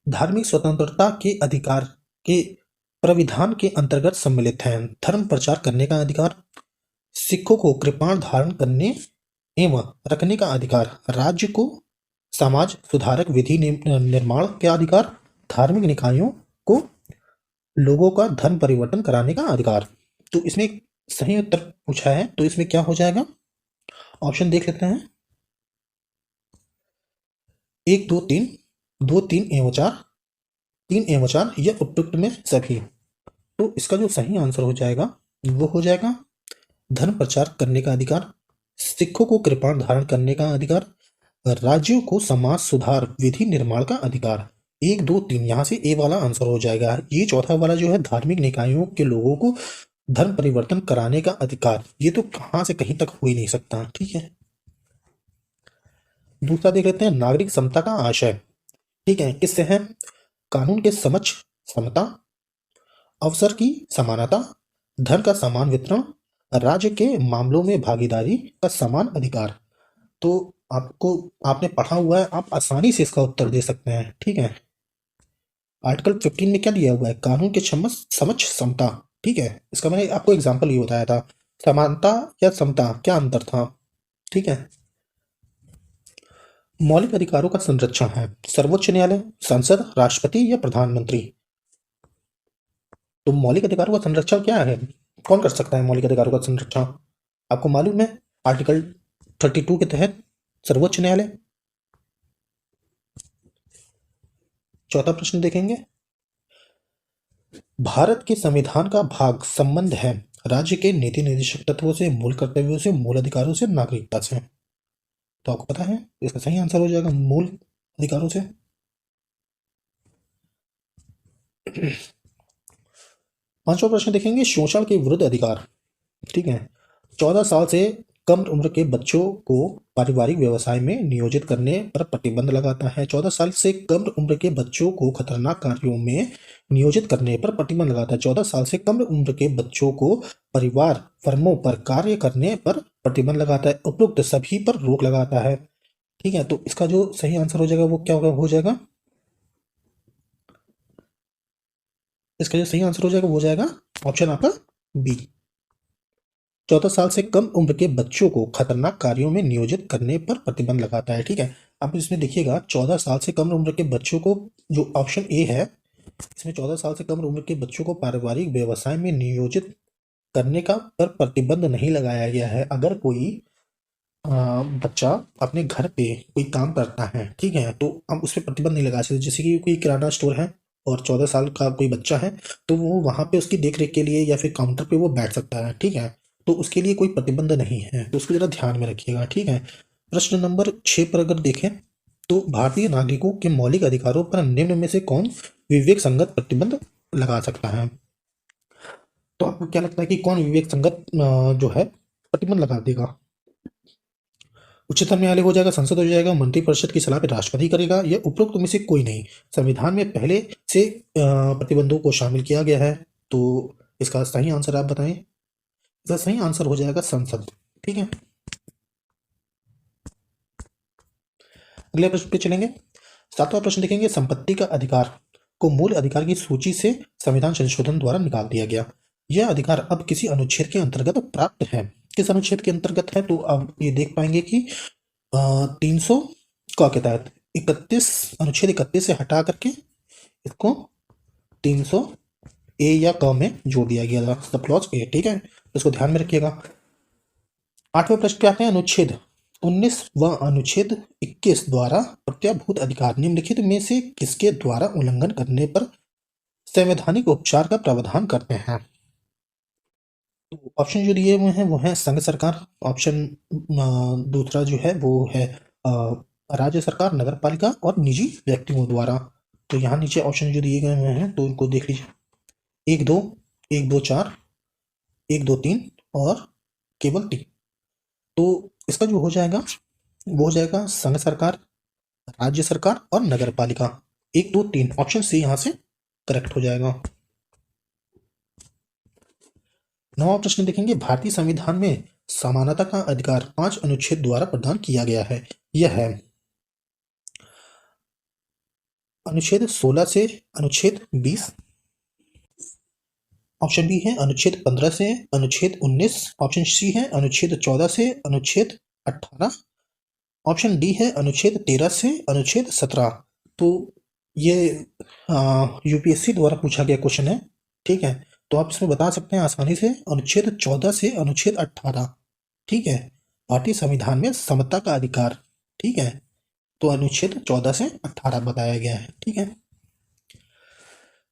धार्मिक स्वतंत्रता के अधिकार के प्रविधान के अंतर्गत सम्मिलित हैं धर्म प्रचार करने का अधिकार, सिखों को कृपाण धारण करने एवं रखने का अधिकार, राज्य को समाज सुधारक विधि निर्माण का अधिकार, धार्मिक निकायों को लोगों का धर्म परिवर्तन कराने का अधिकार। तो इसमें सही उत्तर पूछा है, तो इसमें क्या हो जाएगा? ऑप्शन देख लेते हैं, 1 2 3, 2 3 एवं 4, 3 एवं 4 यह उपयुक्त में सभी। तो इसका जो सही आंसर हो जाएगा वो हो जाएगा धर्म प्रचार करने का अधिकार, सिखों को कृपाण धारण करने का अधिकार, राज्यों को समाज सुधार विधि निर्माण का अधिकार। 1 2 3 यहाँ से ए वाला आंसर हो जाएगा। ये चौथा वाला जो है धार्मिक निकायों के लोगों को धर्म परिवर्तन कराने का अधिकार, ये तो कहां से कहीं तक हो ही नहीं सकता, ठीक है। दूसरा देख लेते हैं, नागरिक समता का आशय, ठीक है, किससे है? कानून के समक्ष समता, अवसर की समानता, धन का समान वितरण, राज्य के मामलों में भागीदारी का समान अधिकार। तो आपने पढ़ा हुआ है, आप आसानी से इसका उत्तर दे सकते हैं, ठीक है। आर्टिकल 15 में क्या दिया हुआ है? कानून के समक्ष समता, ठीक है। इसका मैंने आपको एग्जाम्पल ये बताया था, समानता या समता क्या अंतर था, ठीक है। मौलिक अधिकारों का संरक्षण है सर्वोच्च न्यायालय, संसद, राष्ट्रपति या प्रधानमंत्री। तो मौलिक अधिकारों का संरक्षण क्या है? कौन कर सकता है मौलिक अधिकारों का संरक्षण? आपको मालूम है, आर्टिकल 32 के तहत सर्वोच्च न्यायालय। चौथा प्रश्न देखेंगे, भारत के संविधान का भाग संबंध है राज्य के नीति निर्देशक तत्वों से, मूल कर्तव्यों से, मूल अधिकारों से, नागरिकता से। तो आपको पता है इसका सही आंसर हो जाएगा मूल अधिकारों से। पांचवा प्रश्न देखेंगे, शोषण के विरुद्ध अधिकार, ठीक है। 14 साल से कम उम्र के बच्चों को पारिवारिक व्यवसाय में नियोजित करने पर प्रतिबंध लगाता है। 14 साल से कम उम्र के बच्चों को खतरनाक कार्यों में नियोजित करने पर प्रतिबंध लगाता है। 14 साल से कम उम्र के बच्चों को परिवार फर्मों पर कार्य करने पर प्रतिबंध लगाता है। उपरोक्त सभी पर रोक लगाता है। ठीक है, तो इसका जो सही आंसर हो जाएगा वो क्या होगा, हो जाएगा, इसका जो सही आंसर हो जाएगा वो हो जाएगा ऑप्शन आपका बी। 14 साल से कम उम्र के बच्चों को खतरनाक कार्यों में नियोजित करने पर प्रतिबंध लगाता है। ठीक है, अब इसमें देखिएगा 14 साल से कम उम्र के बच्चों को, जो ऑप्शन ए है इसमें 14 साल से कम उम्र के बच्चों को पारिवारिक व्यवसाय में नियोजित करने का पर प्रतिबंध नहीं लगाया गया है। अगर कोई बच्चा अपने घर पे कोई काम करता है, ठीक है, तो हम उस पर प्रतिबंध नहीं लगा सकते। जैसे कि कोई किराना स्टोर है और 14 साल का कोई बच्चा है, तो वो वहाँ पे उसकी देख रेख के लिए या फिर काउंटर पे वो बैठ सकता है। ठीक है, तो उसके लिए कोई प्रतिबंध नहीं है, तो उसको जरा ध्यान में रखिएगा। ठीक है, प्रश्न नंबर 6 पर अगर देखें तो भारतीय नागरिकों के मौलिक अधिकारों पर निम्न में से कौन विवेक संगत प्रतिबंध लगा सकता है। तो आपको क्या लगता है कि कौन विवेक संगत जो है प्रतिबंध लगा देगा। उच्चतम न्यायालय हो जाएगा, संसद हो जाएगा, मंत्रिपरिषद की सलाह पे राष्ट्रपति करेगा, या उपरोक्त में से कोई नहीं। संविधान में पहले से प्रतिबंधों को शामिल किया गया है, तो इसका सही आंसर आप बताएं। इसका सही आंसर हो जाएगा संसद। ठीक है, अगले प्रश्न पे चलेंगे। 7वां प्रश्न देखेंगे, संपत्ति का अधिकार को मूल अधिकार की सूची से संविधान संशोधन द्वारा निकाल दिया गया। यह अधिकार अब किसी अनुच्छेद के अंतर्गत प्राप्त है। किस अनुच्छेद के अंतर्गत है, तो अब ये देख पाएंगे कि 300 के तहत 31 अनुच्छेद 31 से हटा करके इसको 300 ए या क में जोड़ दिया गया था, सब क्लॉज ए। ठीक है, इसको ध्यान में रखिएगा। 8वें प्रश्न पे आते हैं, अनुच्छेद 19 व अनुच्छेद 21 द्वारा प्रत्याभूत अधिकार निम्नलिखित में से किसके द्वारा उल्लंघन करने पर संवैधानिक उपचार का प्रावधान करते हैं। तो ऑप्शन जो दिए हुए हैं वो है संघ सरकार, ऑप्शन दूसरा जो है वो है राज्य सरकार, नगर पालिका और निजी व्यक्तियों द्वारा। तो यहाँ नीचे ऑप्शन जो दिए गए हुए हैं तो इनको देख लीजिए, 1 2 1 2 4 1 2 3 और केवल 3। तो इसका जो हो जाएगा वो हो जाएगा संघ सरकार, राज्य सरकार और नगर पालिका। 1 2 3 ऑप्शन सी यहाँ से करेक्ट हो जाएगा। 9वां प्रश्न देखेंगे, भारतीय संविधान में समानता का अधिकार 5 अनुच्छेद द्वारा प्रदान किया गया है। यह है अनुच्छेद 16 से अनुच्छेद 20, ऑप्शन बी है अनुच्छेद 15 से अनुच्छेद 19, ऑप्शन सी है अनुच्छेद 14 से अनुच्छेद 18, ऑप्शन डी है अनुच्छेद 13 से अनुच्छेद 17। तो ये यूपीएससी द्वारा पूछा गया क्वेश्चन है। ठीक है, तो आप इसमें बता सकते हैं आसानी से अनुच्छेद 14 से अनुच्छेद 18। ठीक है, भारतीय संविधान में समता का अधिकार। ठीक है, तो अनुच्छेद 14 से 18 बताया गया है। ठीक है,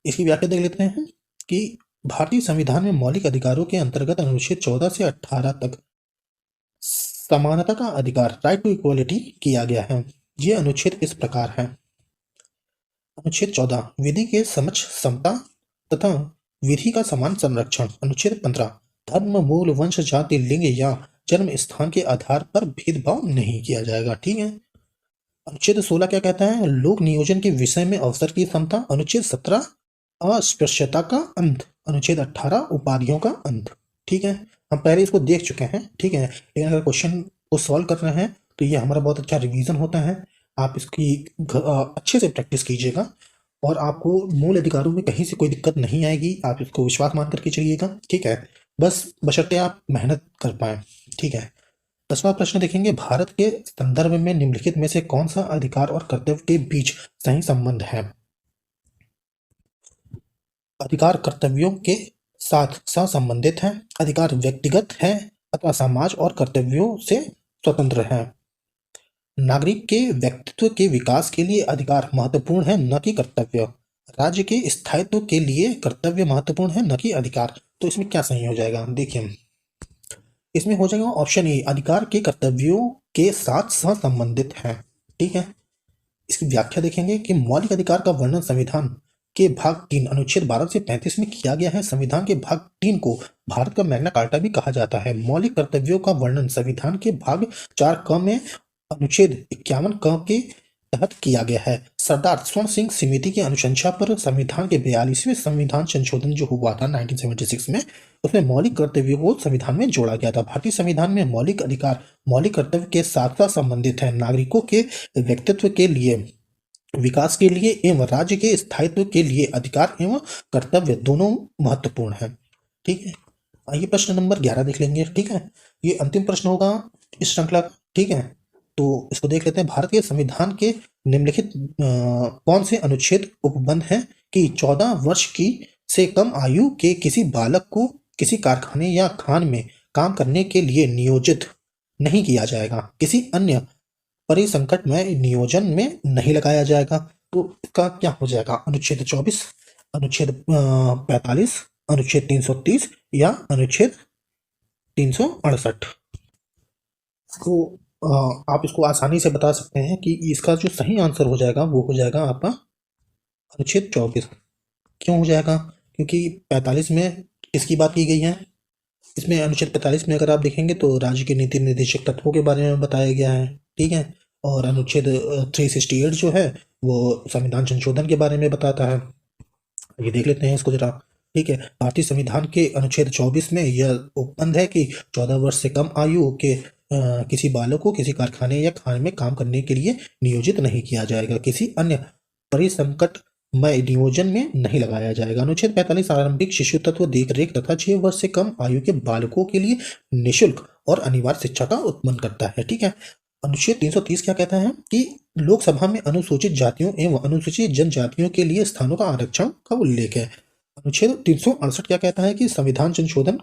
इसकी व्याख्या देख लेते हैं कि भारतीय संविधान में मौलिक अधिकारों के अंतर्गत अनुच्छेद 14 से 18 तक समानता का अधिकार, राइट टू इक्वलिटी, किया गया है। ये अनुच्छेद इस प्रकार है। अनुच्छेद 14 विधि के समक्ष समता तथा विधि का समान संरक्षण। अनुच्छेद 15 धर्म, मूल, वंश, जाति, लिंग या जन्म स्थान के आधार पर भेदभाव नहीं किया जाएगा। ठीक है, अनुच्छेद 16 क्या कहता है, लोक नियोजन के विषय में अवसर की समता। अनुच्छेद 17 अस्पृश्यता का अंत। अनुच्छेद 18 उपाधियों का अंत। ठीक है, हम पहले इसको देख चुके हैं। ठीक है, लेकिन अगर क्वेश्चन को सॉल्व कर रहे हैं तो ये हमारा बहुत अच्छा रिवीजन होता है। आप इसकी अच्छे से प्रैक्टिस कीजिएगा और आपको मूल अधिकारों में कहीं से कोई दिक्कत नहीं आएगी। आप इसको विश्वास मान करके चलिएगा। ठीक है, बस बशर्ते आप मेहनत कर पाए। ठीक है, 10वां प्रश्न देखेंगे, भारत के संदर्भ में निम्नलिखित में से कौन सा अधिकार और कर्तव्य के बीच सही संबंध है। अधिकार कर्तव्यों के साथ सहसंबंधित है, अधिकार व्यक्तिगत है अथवा समाज और कर्तव्यों से स्वतंत्र है। नागरिक के व्यक्तित्व के विकास के लिए अधिकार महत्वपूर्ण है, न कि कर्तव्य। राज्य के स्थायित्व के लिए कर्तव्य महत्वपूर्ण है, न कि अधिकार। तो इसमें क्या सही हो जाएगा, देखिए इसमें हो जाएगा ऑप्शन ए, अधिकार के कर्तव्यों के साथ सहसंबंधित है। ठीक है, इसकी व्याख्या देखेंगे कि मौलिक अधिकार का वर्णन संविधान के भाग 3 अनुच्छेद 12 से 35 में किया गया है। संविधान के भाग 3 को भारत का मैग्ना कार्टा भी कहा जाता है। मौलिक कर्तव्यों का वर्णन संविधान के भाग 4 क में अनुच्छेद 51 क के तहत किया गया है। सरदार स्वर्ण सिंह समिति की अनुशंसा पर संविधान के 42वें संविधान संशोधन जो हुआ था 1976 में, उसमें मौलिक कर्तव्यों को संविधान में जोड़ा गया था। भारतीय संविधान में मौलिक अधिकार मौलिक कर्तव्य के साथ साथ संबंधित है। नागरिकों के व्यक्तित्व के लिए, विकास के लिए एवं राज्य के स्थायित्व के लिए अधिकार एवं कर्तव्य दोनों महत्वपूर्ण है। ठीक है, आइए प्रश्न नंबर 11 देख लेंगे। ठीक है, ये अंतिम प्रश्न होगा इस श्रृंखला का। ठीक है, तो इसको देख लेते हैं। भारतीय संविधान के निम्नलिखित कौन से अनुच्छेद उपबंध हैं कि 14 वर्ष की से कम आयु के किसी बालक को किसी कारखाने या खान में काम करने के लिए नियोजित नहीं किया जाएगा, किसी अन्य परिसंकट में नियोजन में नहीं लगाया जाएगा। तो इसका क्या हो जाएगा? अनुच्छेद 24, अनुच्छेद 45, अनुच्छेद 330 या अनुच्छेद 368। तो आप इसको आसानी से बता सकते हैं कि इसका जो सही आंसर हो जाएगा वो हो जाएगा आपका अनुच्छेद 24। क्यों हो जाएगा? क्योंकि 45 में किसकी बात की गई है? इसमें अनुच्छेद 45 में अगर आप देखेंगे तो राज्य के नीति निर्देशक तत्वों के बारे में बताया गया है। ठीक है, और अनुच्छेद 368 जो है वो संविधान संशोधन के बारे में बताता है। ये देख लेते हैं इसको जरा। ठीक है, भारतीय संविधान के अनुच्छेद 24 में यह उपबंध है कि 14 वर्ष से कम आयु के किसी बालक को किसी कारखाने या खान में काम करने के लिए नियोजित नहीं किया जाएगा, किसी अन्य परिसंकट में नियोजन में नहीं लगाया जाएगा। अनुच्छेद 45 आरंभिक शिशु तत्व देखरेख तथा 6 वर्ष से कम आयु के बालकों के लिए निःशुल्क और अनिवार्य शिक्षा का उत्पन्न करता है। ठीक है, अनुच्छेद 330 क्या कहता है कि लोकसभा में अनुसूचित जातियों एवं अनुसूचित जनजातियों के लिए स्थानों का आरक्षण का उल्लेख है। अनुच्छेद 368 क्या कहता है कि संविधान संशोधन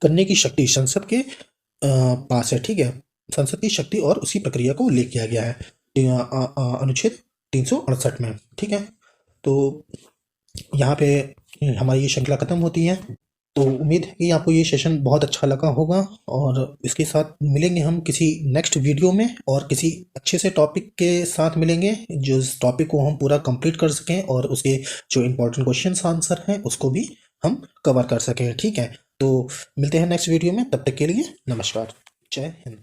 करने की शक्ति संसद के पास है। ठीक है, संसद की शक्ति और उसी प्रक्रिया को उल्लेख किया गया है अनुच्छेद 368 में। ठीक है, तो यहाँ पे हमारी ये श्रृंखला खत्म होती है। तो उम्मीद है कि आपको ये सेशन बहुत अच्छा लगा होगा, और इसके साथ मिलेंगे हम किसी नेक्स्ट वीडियो में और किसी अच्छे से टॉपिक के साथ मिलेंगे, जो इस टॉपिक को हम पूरा कंप्लीट कर सकें और उसके जो इम्पोर्टेंट क्वेश्चन आंसर हैं उसको भी हम कवर कर सकें। ठीक है, तो मिलते हैं नेक्स्ट वीडियो में, तब तक के लिए नमस्कार, जय हिंद।